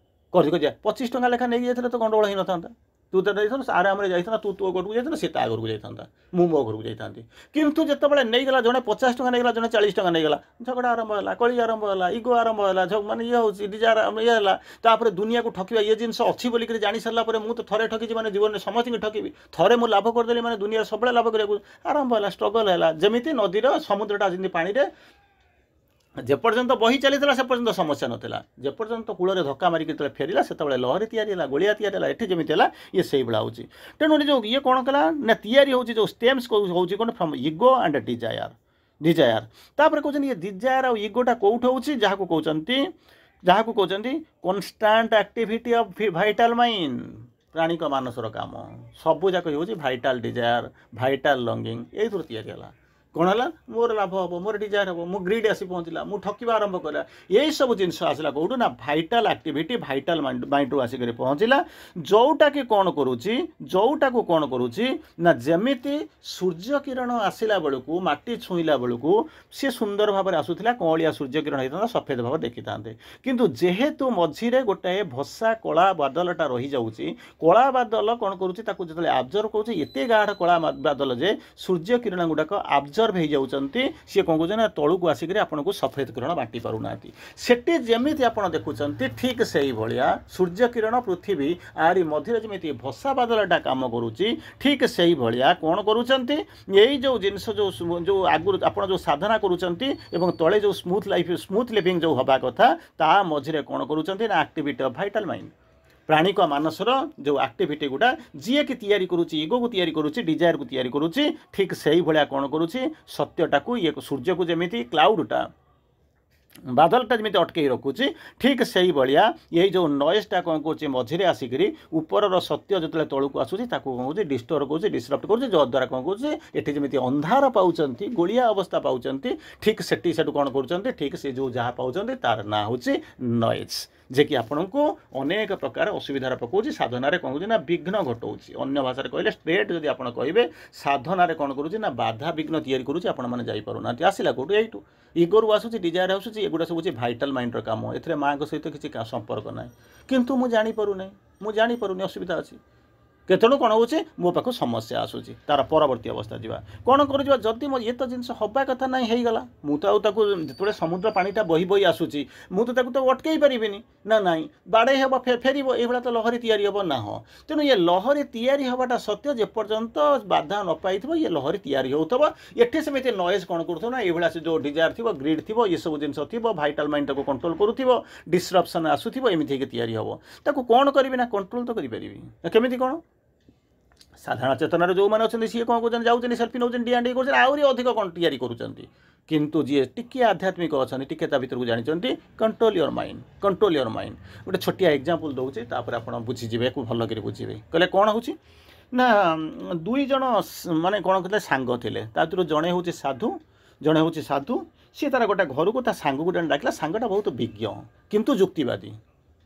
କଳିକଜିଆ 25 ଟଙ୍କା ଲେଖା ନେଇକି ଯାଇଥିଲେ ତ ଗଣ୍ଡଗୋଳ ହେଇନଥାନ୍ତା। ତୁ ତ ଯାଇଥାନ୍ତୁ ଆରାମରେ ଯାଇଥାନ୍ତା, ତୁ ତୋ ଘରକୁ ଯାଇଥାନ୍ତା, ସେ ତା ଘରକୁ ଯାଇଥାନ୍ତା, ମୁଁ ମୋ ଘରକୁ ଯାଇଥାନ୍ତି। କିନ୍ତୁ ଯେତେବେଳେ ନେଇଗଲା, ଜଣେ 50 ଟଙ୍କା ନେଇଗଲା, ଜଣେ 40 ଟଙ୍କା ନେଇଗଲା, ଝଗଡ଼ା ଆରମ୍ଭ ହେଲା, କଳି ଆରମ୍ଭ ହେଲା, ଇଗୋ ଆରମ୍ଭ ହେଲା, ମାନେ ଇଏ ହେଉଛି ଡିଜାୟାର ଇଏ ହେଲା। ତାପରେ ଦୁନିଆକୁ ଠକିବା, ଇଏ ଜିନିଷ ଅଛି ବୋଲିକରି ଜାଣି ସାରିଲା ପରେ ମୁଁ ତ ଥରେ ଠକିଛି ମାନେ ଜୀବନରେ ସମସ୍ତଙ୍କୁ ଠକିବି, ଥରେ ମୁଁ ଲାଭ କରିଦେଲି ମାନେ ଦୁନିଆରେ ସବୁବେଳେ ଲାଭ କରିବାକୁ ଆରମ୍ଭ ହେଲା, ଷ୍ଟ୍ରଗଲ୍ ହେଲା। ଯେମିତି ନଦୀର ସମୁଦ୍ରଟା ଯେମିତି ପାଣିରେ ଯେପର୍ଯ୍ୟନ୍ତ ବହି ଚାଲିଥିଲା ସେ ପର୍ଯ୍ୟନ୍ତ ସମସ୍ୟା ନଥିଲା, ଯେପର୍ଯ୍ୟନ୍ତ କୂଳରେ ଧକ୍କା ମାରିକି ଯେତେବେଳେ ଫେରିଲା ସେତେବେଳେ ଲହରୀ ତିଆରି ହେଲା, ଗୋଳିଆ ତିଆରି ହେଲା। ଏଠି ଯେମିତି ହେଲା ଇଏ ସେଇଭଳିଆ ହେଉଛି। ତେଣୁ ଯେଉଁ ଇଏ କ'ଣ କଲା ନା ତିଆରି ହେଉଛି, ଯେଉଁ ଷ୍ଟେମ୍ସ ହେଉଛି କ'ଣ ଫ୍ରମ୍ ଇଗୋ ଆଣ୍ଡ ଡିଜାୟାର। ତାପରେ କହୁଛନ୍ତି ଇଏ ଡିଜାୟାର ଆଉ ଇଗୋଟା କେଉଁଠି ହେଉଛି, ଯାହାକୁ କହୁଛନ୍ତି constant activity of vital mind, ପ୍ରାଣିକ ମାନସର କାମ ସବୁଯାକ ହେଉଛି ଭାଇଟାଲ ଡିଜାୟାର, ଭାଇଟାଲ ଲଙ୍ଗିଂ, ଏଇଥିରୁ ତିଆରି ହେଲା। କ'ଣ ହେଲା, ମୋର ଲାଭ ହେବ, ମୋର ଡିଜାୟାର ହେବ, ମୁଁ ଗ୍ରିଡ୍ ଆସି ପହଞ୍ଚିଲା, ମୁଁ ଠକିବା ଆରମ୍ଭ କଲା। ଏଇସବୁ ଜିନିଷ ଆସିଲା କେଉଁଠୁ ନା ଭାଇଟାଲ ଆକ୍ଟିଭିଟି, ଭାଇଟାଲ ମାଇଣ୍ଡରୁ ଆସିକରି ପହଞ୍ଚିଲା, ଯେଉଁଟାକୁ କ'ଣ କରୁଛି ନା ଯେମିତି ସୂର୍ଯ୍ୟ କିରଣ ଆସିଲା ବେଳକୁ, ମାଟି ଛୁଇଁଲା ବେଳକୁ ସିଏ ସୁନ୍ଦର ଭାବରେ ଆସୁଥିଲା, କଅଁଳିଆ ସୂର୍ଯ୍ୟ କିରଣ ହେଇଥାନ୍ତା, ସଫେଦ ଭାବରେ ଦେଖିଥାନ୍ତେ। କିନ୍ତୁ ଯେହେତୁ ମଝିରେ ଗୋଟାଏ ଭସା କଳା ବାଦଲଟା ରହିଯାଉଛି, କଳା ବାଦଲ କ'ଣ କରୁଛି, ତାକୁ ଯେତେବେଳେ ଆବଜର୍ଭ କରୁଛି, ଏତେ ଗାଢ଼ କଳା ବାଦଲ ଯେ ସୂର୍ଯ୍ୟ କିରଣ ଗୁଡ଼ାକ ଆବଜର୍ଭ ହେଇଯାଉଛନ୍ତି, ସିଏ କ'ଣ କହୁଛନ୍ତି ନା ତଳକୁ ଆସିକରି ଆପଣଙ୍କୁ ସଫେଦ କିରଣ ବାଣ୍ଟି ପାରୁନାହାନ୍ତି। ସେଠି ଯେମିତି ଆପଣ ଦେଖୁଛନ୍ତି ଠିକ୍ ସେଇଭଳିଆ ସୂର୍ଯ୍ୟ କିରଣ ପୃଥିବୀ ଆରି ମଧ୍ୟରେ ଯେମିତି ଭସା ବାଦଲଟା କାମ କରୁଛି, ଠିକ୍ ସେଇଭଳିଆ କ'ଣ କରୁଛନ୍ତି, ଏଇ ଯେଉଁ ଜିନିଷ ଯେଉଁ ଆଗରୁ ଆପଣ ଯେଉଁ ସାଧନା କରୁଛନ୍ତି ଏବଂ ତଳେ ଯେଉଁ ସ୍ମୁଥ୍ ଲିଭିଂ ଯେଉଁ ହେବା କଥା, ତା ମଝିରେ କ'ଣ କରୁଛନ୍ତି ନା ଆକ୍ଟିଭିଟି ଅଫ୍ ଭାଇଟାଲ ମାଇଣ୍ଡ, ପ୍ରାଣିକ ମାନସର ଯେଉଁ ଆକ୍ଟିଭିଟି ଗୁଡ଼ା ଯିଏକି ତିଆରି କରୁଛି, ଇଗୋକୁ ତିଆରି କରୁଛି, ଡିଜାୟାରକୁ ତିଆରି କରୁଛି, ଠିକ୍ ସେଇଭଳିଆ କ'ଣ କରୁଛି, ସତ୍ୟଟାକୁ ଇଏ ସୂର୍ଯ୍ୟକୁ ଯେମିତି କ୍ଲାଉଡ଼ଟା ବାଦଲଟା ଯେମିତି ଅଟକେଇ ରଖୁଛି, ଠିକ୍ ସେଇଭଳିଆ ଏଇ ଯେଉଁ ନଏଜ୍ଟା କ'ଣ କରୁଛି ମଝିରେ ଆସିକରି ଉପରର ସତ୍ୟ ଯେତେବେଳେ ତଳକୁ ଆସୁଛି ତାକୁ କ'ଣ କରୁଛି, ଡିଷ୍ଟର୍ବ କରୁଛି, ଡିସରପ୍ଟ କରୁଛି, ଯଦ୍ୱାରା କ'ଣ କରୁଛି ଏଠି ଯେମିତି ଅନ୍ଧାର ପାଉଛନ୍ତି, ଗୋଳିଆ ଅବସ୍ଥା ପାଉଛନ୍ତି, ଠିକ୍ ସେଠୁ କ'ଣ କରୁଛନ୍ତି, ଠିକ୍ ସେ ଯେଉଁ ଯାହା ପାଉଛନ୍ତି ତାର ନାଁ ହେଉଛି ନଏଜ୍, ଯେ କି ଆପଣଙ୍କୁ ଅନେକ ପ୍ରକାର ଅସୁବିଧାରେ ପକାଉଛି, ସାଧନାରେ କ'ଣ ହେଉଛି ନା ବିଘ୍ନ ଘଟାଉଛି। ଅନ୍ୟ ଭାଷାରେ କହିଲେ ଷ୍ଟ୍ରେଟ୍ ଯଦି ଆପଣ କହିବେ, ସାଧନାରେ କ'ଣ କରୁଛି ନା ବାଧା ବିଘ୍ନ ତିଆରି କରୁଛି, ଆପଣମାନେ ଯାଇପାରୁନାହାନ୍ତି। ଆସିଲା କେଉଁଠୁ, ଏଇଠୁ ଇଗୋରୁ ଆସୁଛି, ଡିଜାୟାର ଆସୁଛି, ଏଗୁଡ଼ା ସବୁ ହେଉଛି ଭାଇଟାଲ ମାଇଣ୍ଡର କାମ, ଏଥିରେ ମାଆଙ୍କ ସହିତ କିଛି ସମ୍ପର୍କ ନାହିଁ। କିନ୍ତୁ ମୁଁ ଜାଣିପାରୁନି ଅସୁବିଧା ଅଛି। କେତେବେଳୁ କ'ଣ ହେଉଛି, ମୋ ପାଖକୁ ସମସ୍ୟା ଆସୁଛି, ତାର ପରବର୍ତ୍ତୀ ଅବସ୍ଥା ଯିବା କ'ଣ କରୁଯିବା, ଯଦି ମୋ ଇଏ ତ ଜିନିଷ ହେବା କଥା ନାହିଁ ହେଇଗଲା, ମୁଁ ତ ଆଉ ତାକୁ ଯେତେବେଳେ ସମୁଦ୍ର ପାଣିଟା ବହି ଆସୁଛି, ମୁଁ ତ ତାକୁ ଅଟକେଇ ପାରିବିନି, ନା ନାହିଁ ବାଡ଼େଇ ହେବ, ଫେରିବ, ଏଇଭଳିଆ ତ ଲହରୀ ତିଆରି ହେବ ନା। ହଁ, ତେଣୁ ଇଏ ଲହରୀ ତିଆରି ହେବାଟା ସତ୍ୟ, ଯେପର୍ଯ୍ୟନ୍ତ ବାଧା ନ ପାଇଥିବ ଇଏ ଲହରୀ ତିଆରି ହେଉଥିବ। ଏଠି ସେମିତି ନଏଜ୍ କ'ଣ କରୁଥିବ ନା ଏଇଭଳିଆ ସେ ଯେଉଁ ଡିଜାୟାର ଥିବ, ଗ୍ରିଡ୍ ଥିବ, ଏସବୁ ଜିନିଷ ଥିବ, ଭାଇଟାଲ ମାଇଣ୍ଡ ତାକୁ କଣ୍ଟ୍ରୋଲ କରୁଥିବ, ଡିସରପ୍ସନ୍ ଆସୁଥିବ, ଏମିତି ହେଇକି ତିଆରି ହେବ। ତାକୁ କ'ଣ କରିବି ନା କଣ୍ଟ୍ରୋଲ ତ କରିପାରିବି, କେମିତି କ'ଣ, ସାଧାରଣ ଚେତନାରେ ଯେଉଁମାନେ ଅଛନ୍ତି ସିଏ କ'ଣ କରୁଛନ୍ତି, ଯାଉଛନ୍ତି ସେଲ୍ଫି ନେଉଛନ୍ତି, ଡିଆଁ କରୁଛନ୍ତି, ଆହୁରି ଅଧିକ କ'ଣ ତିଆରି କରୁଛନ୍ତି। କିନ୍ତୁ ଯିଏ ଟିକିଏ ଆଧ୍ୟାତ୍ମିକ ଅଛନ୍ତି, ଟିକିଏ ତା ଭିତରକୁ ଜାଣିଛନ୍ତି, କଣ୍ଟ୍ରୋଲ ୟୋର ମାଇଣ୍ଡ। ଗୋଟେ ଛୋଟିଆ ଏକ୍ଜାମ୍ପଲ୍ ଦେଉଛି, ତାପରେ ଆପଣ ବୁଝିଯିବେ, ଭଲ କରି ବୁଝିବେ। କହିଲେ କ'ଣ ହେଉଛି ନା, ଦୁଇ ଜଣ ମାନେ କ'ଣ କହିଲେ ସାଙ୍ଗ ଥିଲେ, ତା ଭିତରୁ ଜଣେ ହେଉଛି ସାଧୁ, ସିଏ ତାର ଗୋଟେ ଘରକୁ ତା ସାଙ୍ଗକୁ ଜଣେ ଡାକିଲା। ସାଙ୍ଗଟା ବହୁତ ବିଜ୍ଞ କିନ୍ତୁ ଯୁକ୍ତିବାଦୀ,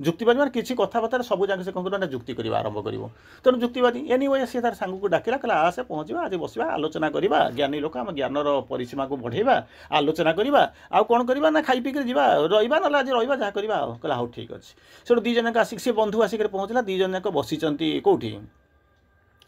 ଯୁକ୍ତିବାଦୀ ମାନେ କିଛି କଥାବାର୍ତ୍ତାରେ ସବୁ ଯାକ ସେ କ'ଣ କରିବ ନା ଯୁକ୍ତି କରିବା ଆରମ୍ଭ କରିବ। ତେଣୁ ଯୁକ୍ତିବାଦୀ ଏନିୱେ ସେ ତାର ସାଙ୍ଗକୁ ଡାକିଲା, କହିଲା ଆସେ ପହଞ୍ଚିବା, ଆଜି ବସିବା, ଆଲୋଚନା କରିବା, ଜ୍ଞାନୀ ଲୋକ ଆମ ଜ୍ଞାନର ପରିସୀମାକୁ ବଢ଼େଇବା, ଆଲୋଚନା କରିବା, ଆଉ କ'ଣ କରିବା ନା ଖାଇ ପିଇକି ଯିବା, ରହିବା, ନହେଲେ ଆଜି ରହିବା, ଯାହା କରିବା ଆଉ। କହିଲା ହଉ ଠିକ୍ ଅଛି। ସେଠୁ ଦୁଇ ଜଣ ଯାକ ଆସିକି ସେ ବନ୍ଧୁ ଆସିକି ପହଞ୍ଚିଲା, ଦୁଇ ଜଣ ଯାକ ବସିଛନ୍ତି କେଉଁଠି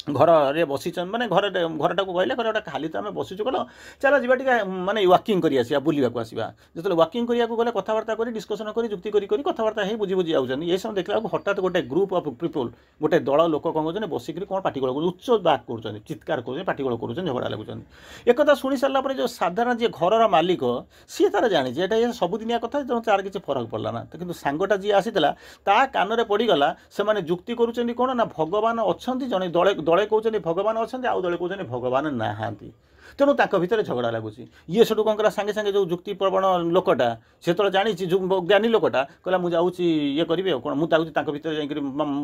ଘରରେ ବସିଛନ୍ତି, ମାନେ ଘରଟାକୁ କହିଲେ ଘରେ ଗୋଟେ ଖାଲି ତ ଆମେ ବସିଛୁ, କଲ ଚାଲ ଯିବା ଟିକେ ମାନେ ୱାକିଂ କରି ଆସିବା, ବୁଲିବାକୁ ଆସିବା। ଯେତେବେଳେ ୱାକିଂ କରିବାକୁ ଗଲେ କଥାବାର୍ତ୍ତା କରି ଡିସ୍କସନ୍ କରି ଯୁକ୍ତି କରି କଥାବାର୍ତ୍ତା ହେଇ ବୁଝି ଯାଉଛନ୍ତି। ଏ ସମୟ ଦେଖିଲା ବେଳକୁ ହଠାତ୍ ଗୋଟେ ଗ୍ରୁପ୍ ଅଫ୍ ପିପୁଲ୍, ଗୋଟେ ଦଳ ଲୋକ କ'ଣ କରୁଛନ୍ତି, ବସିକରି କ'ଣ ପାଟିଗୋଳ କରୁଛନ୍ତି, ଉଚ୍ଚ ବାକ୍ କରୁଛନ୍ତି, ଚିତ୍କାର କରୁଛନ୍ତି, ପାଟିଗୋଳ କରୁଛନ୍ତି, ଝଗଡ଼ା ଲାଗୁଛନ୍ତି। ଏକଥା ଶୁଣି ସାରିଲା ପରେ ଯେଉଁ ସାଧାରଣ ଯିଏ ଘରର ମାଲିକ ସିଏ ତାର ଜାଣିଛି ଏଇଟା ସବୁଦିନିଆ କଥା, ତେଣୁ ତାର କିଛି ଫରକ ପଡ଼ିଲା ନା। କିନ୍ତୁ ସାଙ୍ଗଟା ଯିଏ ଆସିଥିଲା ତା କାନରେ ପଡ଼ିଗଲା ସେମାନେ ଯୁକ୍ତି କରୁଛନ୍ତି କ'ଣ ନା ଭଗବାନ ଅଛନ୍ତି, ଜଣେ ଦଳେ କହୁଛନ୍ତି ଭଗବାନ ଅଛନ୍ତି, ଆଉ ଦଳେ କହୁଛନ୍ତି ଭଗବାନ ନାହାନ୍ତି। ତେଣୁ ତାଙ୍କ ଭିତରେ ଝଗଡ଼ା ଲାଗୁଛି। ଇଏ ସେଠୁ କ'ଣ କଲା, ସାଙ୍ଗେ ସାଙ୍ଗେ ଯେଉଁ ଯୁକ୍ତିପ୍ରବଣ ଲୋକଟା ସେତେବେଳେ ଜାଣିଛି ଜ୍ଞାନୀ ଲୋକଟା କହିଲା ମୁଁ ଯାଉଛି ଇଏ କରିବି ଆଉ କ'ଣ, ମୁଁ ଯାଉଛି ତାଙ୍କ ଭିତରେ ଯାଇକରି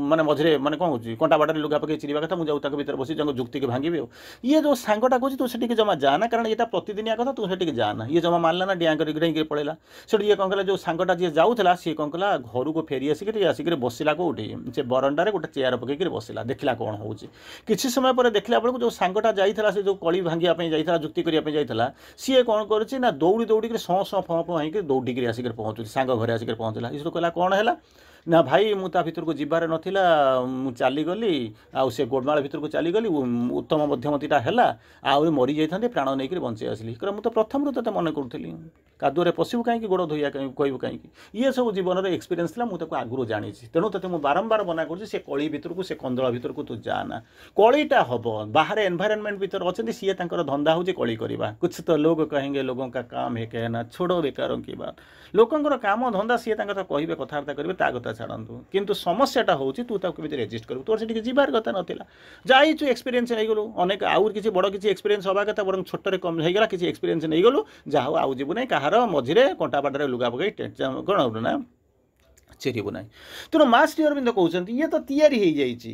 ମାନେ ମଝିରେ ମାନେ କ'ଣ ହେଉଛି କଣ୍ଟା ବାଟରେ ଲୁଗା ପକେଇ ଚିରିବା କଥା, ମୁଁ ଯାଉ ତାଙ୍କ ଭିତରେ ବସି ତାଙ୍କ ଯୁକ୍ତିକି ଭାଙ୍ଗିବି ଆଉ। ଇଏ ଯେଉଁ ସାଙ୍ଗଟା କହୁଛି ତୁ ସେଠିକି ଜମା ଯାଆନା, କାରଣ ଏଇଟା ପ୍ରତିଦିନିଆ କଥା, ତୁ ସେଠିକି ଯାଆନା। ଇଏ ଜମା ମାନିଲା ନା, ଡିଆଁ କରିକି ଡେଇଁକି ପଳେଇଲା। ସେଠୁ ଇଏ କ'ଣ କଲା, ଯେଉଁ ସାଙ୍ଗଟା ଯିଏ ଯାଉଥିଲା ସିଏ କ'ଣ କଲା, ଘରକୁ ଫେରି ଆସିକରି ବସିଲା କେଉଁଠି, ସେ ବରଣ୍ଡାରେ ଗୋଟେ ଚେୟାର ପକେଇକରି ବସିଲା, ଦେଖିଲା କ'ଣ ହେଉଛି। କିଛି ସମୟ ପରେ ଦେଖିଲା ବେଳକୁ ଯେଉଁ ସାଙ୍ଗଟା ଯାଇଥିଲା, ସେ ଯେଉଁ କଳି ଭାଙ୍ଗିବା ପାଇଁ ଯାଇଥିଲା, ଯୁକ୍ତି କରିବା ପାଇଁ ଯାଇଥିଲା, ସିଏ କ'ଣ କରୁଛି ନା ଦୌଡ଼ିକରି ସଁ ସଁ ଫଁ ଫଁ ହେଇକି ଦୌଡ଼ିକିରି ଆସିକରି ପହଞ୍ଚୁଛି, ସାଙ୍ଗ ଘରେ ଆସିକରି ପହଞ୍ଚିଲା। ଇଏ କହିଲା କ'ଣ ହେଲା ନା ଭାଇ ମୁଁ ତା ଭିତରକୁ ଯିବାର ନଥିଲା, ମୁଁ ଚାଲିଗଲି, ଆଉ ସେ ଗୋଳମାଳ ଭିତରକୁ ଚାଲିଗଲି, ଉତ୍ତମ ମଧ୍ୟମତିଟା ହେଲା, ଆହୁରି ମରିଯାଇଥାନ୍ତି, ପ୍ରାଣ ନେଇକରି ବଞ୍ଚି ଆସିଲି। କହିଲା ମୁଁ ତ ପ୍ରଥମରୁ ତୋତେ ମନେ କରୁଥିଲି, କାଦୁଅରେ ପଶିବୁ କାହିଁକି, ଗୋଡ଼ ଧୋଇବା କାହିଁକି, କହିବୁ କାହିଁକି। ଇଏ ସବୁ ଜୀବନର ଏକ୍ସପିରିଏନ୍ସ ଥିଲା, ମୁଁ ତାକୁ ଆଗରୁ ଜାଣିଛି। ତେଣୁ ତୋତେ ମୁଁ ବାରମ୍ବାର ମନା କରୁଛି ସେ କଳି ଭିତରକୁ, ସେ କନ୍ଦଳ ଭିତରକୁ ତୁ ଯାଆନା। କଳିଟା ହେବ, ବାହାରେ ଏନଭାଇରନମେଣ୍ଟ ଭିତରେ ଅଛନ୍ତି, ସିଏ ତାଙ୍କର ଧନ୍ଦା ହେଉଛି କଳି କରିବା। କୁଛ ତ ଲୋକ କହେंगे लोगों का काम है कहना छोड़ो ବେକାरों की बात। ଲୋକଙ୍କର କାମ ଧନ୍ଦା ସିଏ ତାଙ୍କର କହିବେ, କଥାବାର୍ତ୍ତା କରିବେ, ତା କଥା ଛାଡ଼ନ୍ତୁ। କିନ୍ତୁ ସମସ୍ୟାଟା ହେଉଛି ତୁ ତାକୁ କେମିତି ରେଜିଷ୍ଟ କରିବୁ। ତୋର ସେଠିକି ଯିବାର କଥା ନଥିଲା, ଯାଇଛୁ ଏକ୍ସପିରିଏନ୍ସ ନେଇଗଲୁ, ଅନେକ ଆହୁରି କିଛି ବଡ଼ କିଛି ଏକ୍ସପିରିଏନ୍ସ ହେବା କଥା, ବରଂ ଛୋଟରେ କମ୍ ହେଇଗଲା, କିଛି ଏକ୍ସପିରିଏନ୍ସ ନେଇଗଲୁ, ଯାହା ହଉ ଆଉ ଯିବୁ ନାହିଁ କାହାର ମଝିରେ କଣ୍ଟା ବାଟରେ ଲୁଗା ପକାଇ କ'ଣ ହଉ ନା ଚିରିବୁ ନାହିଁ। ତେଣୁ ମା ଶ୍ରୀ ଅରବିନ୍ଦ କହୁଛନ୍ତି ଇଏ ତ ତିଆରି ହେଇଯାଇଛି,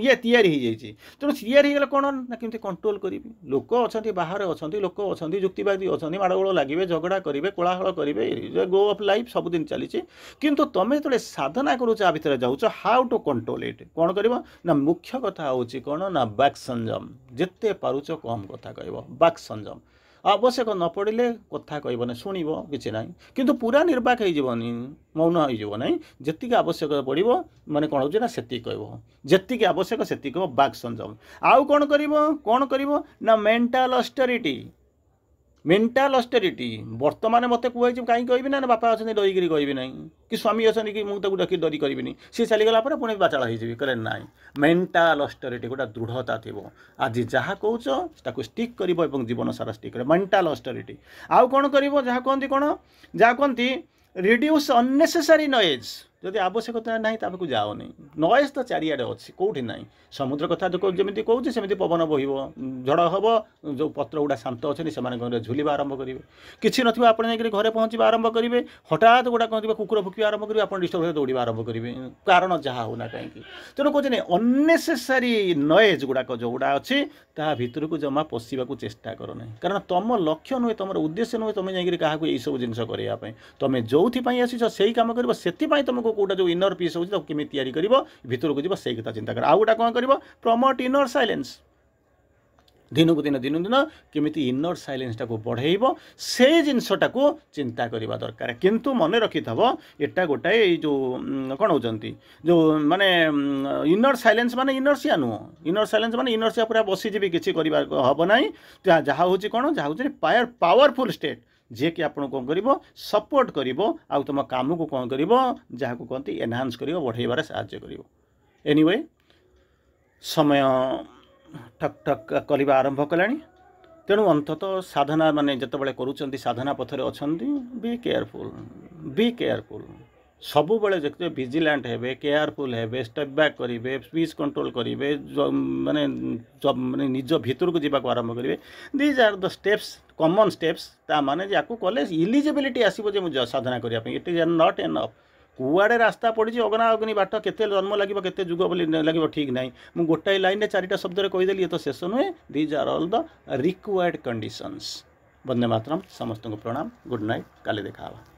ଇଏ ତିଆରି ହେଇଯାଇଛି। ତେଣୁ ତିଆରି ହେଇଗଲେ କ'ଣ ନା କେମିତି କଣ୍ଟ୍ରୋଲ କରିବି। ଲୋକ ଅଛନ୍ତି, ବାହାରେ ଅଛନ୍ତି, ଲୋକ ଅଛନ୍ତି, ଯୁକ୍ତିବାଦୀ ଅଛନ୍ତି, ମାଡ଼ଗୋଳ ଲାଗିବେ, ଝଗଡ଼ା କରିବେ, କୋଳାହଳ କରିବେ, ଗୋ ଅଫ୍ ଲାଇଫ୍ ସବୁଦିନ ଚାଲିଛି। କିନ୍ତୁ ତୁମେ ଯେତେବେଳେ ସାଧନା କରୁଛ, ଆ ଭିତରେ ଯାଉଛ, ହାଉ ଟୁ କଣ୍ଟ୍ରୋଲ ଇଟ୍, କ'ଣ କରିବ ନା ମୁଖ୍ୟ କଥା ହେଉଛି କ'ଣ ନା ବାକ୍ ସଂଯମ। ଯେତେ ପାରୁଛ କମ୍ କଥା କହିବ, ବାକ୍ ସଂଯମ। ଆବଶ୍ୟକ ନ ପଡ଼ିଲେ କଥା କହିବନି, ଶୁଣିବ କିଛି ନାହିଁ, କିନ୍ତୁ ପୁରା ନିର୍ବାକ ହେଇଯିବନି, ମୌନ ହେଇଯିବ ନାହିଁ। ଯେତିକି ଆବଶ୍ୟକ ପଡ଼ିବ ମାନେ କ'ଣ ହେଉଛି ନା ସେତିକି କହିବ, ଯେତିକି ଆବଶ୍ୟକ ସେତିକି କହିବ, ବାକ୍ ସଂଯମ। ଆଉ କ'ଣ କରିବ ନା ମେଣ୍ଟାଲ ଅଷ୍ଟେରିଟି। ମେଣ୍ଟାଲ ଅଷ୍ଟେରିଟି ବର୍ତ୍ତମାନ ମୋତେ କୁହାଯାଇଛି କାହିଁକି କହିବି ନା, ବାପା ଅଛନ୍ତି ଡରିକିରି କହିବି ନାହିଁ, କି ସ୍ୱାମୀ ଅଛନ୍ତି କି ମୁଁ ତାକୁ ଡାକି ଡରି କରିବିନି, ସିଏ ଚାଲିଗଲା ପରେ ପୁଣି ବାଚାଳ ହେଇଯିବି, କହିଲେ ନାହିଁ। ମେଣ୍ଟାଲ ଅଷ୍ଟେରିଟି ଗୋଟେ ଦୃଢ଼ତା ଥିବ, ଆଜି ଯାହା କହୁଛ ତାକୁ ଷ୍ଟିକ୍ କରିବ ଏବଂ ଜୀବନ ସାରା ଷ୍ଟିକ୍ କରିବ, ମେଣ୍ଟାଲ ଅଷ୍ଟେରିଟି। ଆଉ କ'ଣ କରିବ, ଯାହା କହନ୍ତି ରିଡ୍ୟୁସ୍ ଅନନେସେସାରୀ ନଏଜ୍। ଯଦି ଆବଶ୍ୟକତା ନାହିଁ ତା ପାଖକୁ ଯାଅନି। ନଏଜ୍ ତ ଚାରିଆଡ଼େ ଅଛି, କେଉଁଠି ନାହିଁ। ସମୁଦ୍ର କଥା ଯେମିତି କହୁଛି ସେମିତି ପବନ ବହିବ, ଝଡ଼ ହେବ, ଯେଉଁ ପତ୍ର ଗୁଡ଼ା ଶାନ୍ତ ଅଛନ୍ତି ସେମାନେ କ'ଣ ଝୁଲିବା ଆରମ୍ଭ କରିବେ। କିଛି ନଥିବ ଆପଣ ଯାଇକରି ଘରେ ପହଞ୍ଚିବା ଆରମ୍ଭ କରିବେ, ହଠାତ୍ ଗୁଡ଼ା କ'ଣ ଥିବ କୁକୁର ଭୁକିବା ଆରମ୍ଭ କରିବେ, ଆପଣ ଡିଷ୍ଟର୍ବ ହେବେ, ଦୌଡ଼ିବା ଆରମ୍ଭ କରିବେ, କାରଣ ଯାହା ହେଉନା କାହିଁକି। ତେଣୁ କହୁଛନ୍ତି ଅନନେସେସାରୀ ନଏଜ୍ ଗୁଡ଼ାକ ଯେଉଁଗୁଡ଼ା ଅଛି ତାହା ଭିତରକୁ ଜମା ପଶିବାକୁ ଚେଷ୍ଟା କର ନାହିଁ, କାରଣ ତୁମ ଲକ୍ଷ୍ୟ ନୁହେଁ, ତୁମର ଉଦ୍ଦେଶ୍ୟ ନୁହେଁ ତୁମେ ଯାଇକରି କାହାକୁ ଏଇସବୁ ଜିନିଷ କରିବା ପାଇଁ। ତୁମେ ଯେଉଁଥିପାଇଁ ଆସିଛ ସେଇ କାମ କରିବ, ସେଥିପାଇଁ ତୁମକୁ କେଉଁଟା ଯେଉଁ ଇନର ପିସ୍ ହେଉଛି ତାକୁ କେମିତି ତିଆରି କରିବ, ଭିତରକୁ ଯିବ, ସେଇ କଥା ଚିନ୍ତା କର। ଆଉ ଗୋଟା କ'ଣ କରିବ, ପ୍ରମୋଟ ଇନର ସାଇଲେନ୍ସ। ଦିନକୁ ଦିନ କେମିତି ଇନର ସାଇଲେନ୍ସଟାକୁ ବଢ଼େଇବ, ସେଇ ଜିନିଷଟାକୁ ଚିନ୍ତା କରିବା ଦରକାର। କିନ୍ତୁ ମନେ ରଖିଥିବ ଏଟା ଗୋଟାଏ ଏଇ ଯେଉଁ କ'ଣ ହେଉଛନ୍ତି ଯେଉଁ ମାନେ ଇନର ସାଇଲେନ୍ସ ମାନେ ଇନର୍ସିଆ ନୁହଁ। ଇନର ସାଇଲେନ୍ସ ମାନେ ଇନର୍ସିଆ ପୁରା ବସିଯିବି, କିଛି କରିବା ହେବ ନାହିଁ। ଯାହା ହେଉଛି କ'ଣ, ଯାହା ହେଉଛି ପାୱାରଫୁଲ୍ ଷ୍ଟେଟ୍, ଯିଏକି ଆପଣ କ'ଣ କରିବ, ସପୋର୍ଟ କରିବ, ଆଉ ତୁମ କାମକୁ କ'ଣ କରିବ, ଯାହାକୁ କହନ୍ତି ଏନହାନ୍ସ କରିବ, ବଢ଼େଇବାରେ ସାହାଯ୍ୟ କରିବ। ଏନିୱେ ସମୟ ଠକ୍ ଠକ୍ କରିବା ଆରମ୍ଭ କଲାଣି। ତେଣୁ ଅନ୍ତତଃ ସାଧନା ମାନେ ଯେତେବେଳେ କରୁଛନ୍ତି, ସାଧନା ପଥରେ ଅଛନ୍ତି, ବି କେୟାରଫୁଲ୍। ସବୁବେଳେ ଯେତେ ଭିଜିଲାଣ୍ଟ ହେବେ, କେୟାରଫୁଲ୍ ହେବେ, ଷ୍ଟେପ୍ ବ୍ୟାକ୍ କରିବେ, ସ୍ପିଚ୍ କଣ୍ଟ୍ରୋଲ କରିବେ, ମାନେ ନିଜ ଭିତରକୁ ଯିବାକୁ ଆରମ୍ଭ କରିବେ। These are the steps, common steps. ତା ମାନେ ଯେ ଆକୁ କଲେ ଇଲିଜିବିଲିଟି ଆସିବ ଯେ ମୁଁ ସାଧନା କରିବା ପାଇଁ। It is not enough. କୁଆଡ଼େ ରାସ୍ତା ପଡ଼ିଛି, ଅଗନା ଅଗ୍ନି ବାଟ, କେତେ ଜନ୍ମ ଲାଗିବ, କେତେ ଯୁଗ ବୋଲି ଲାଗିବ ଠିକ୍ ନାହିଁ। ମୁଁ ଗୋଟାଏ ଲାଇନ୍ରେ 4ଟା ଶବ୍ଦରେ କହିଦେଲି, ଏ ତ ଶେଷ ନୁହେଁ। These are all the required conditions. Vande Mataram. ସମସ୍ତଙ୍କୁ ପ୍ରଣାମ, ଗୁଡ୍ ନାଇଟ୍, କାଲି ଦେଖା ହେବା।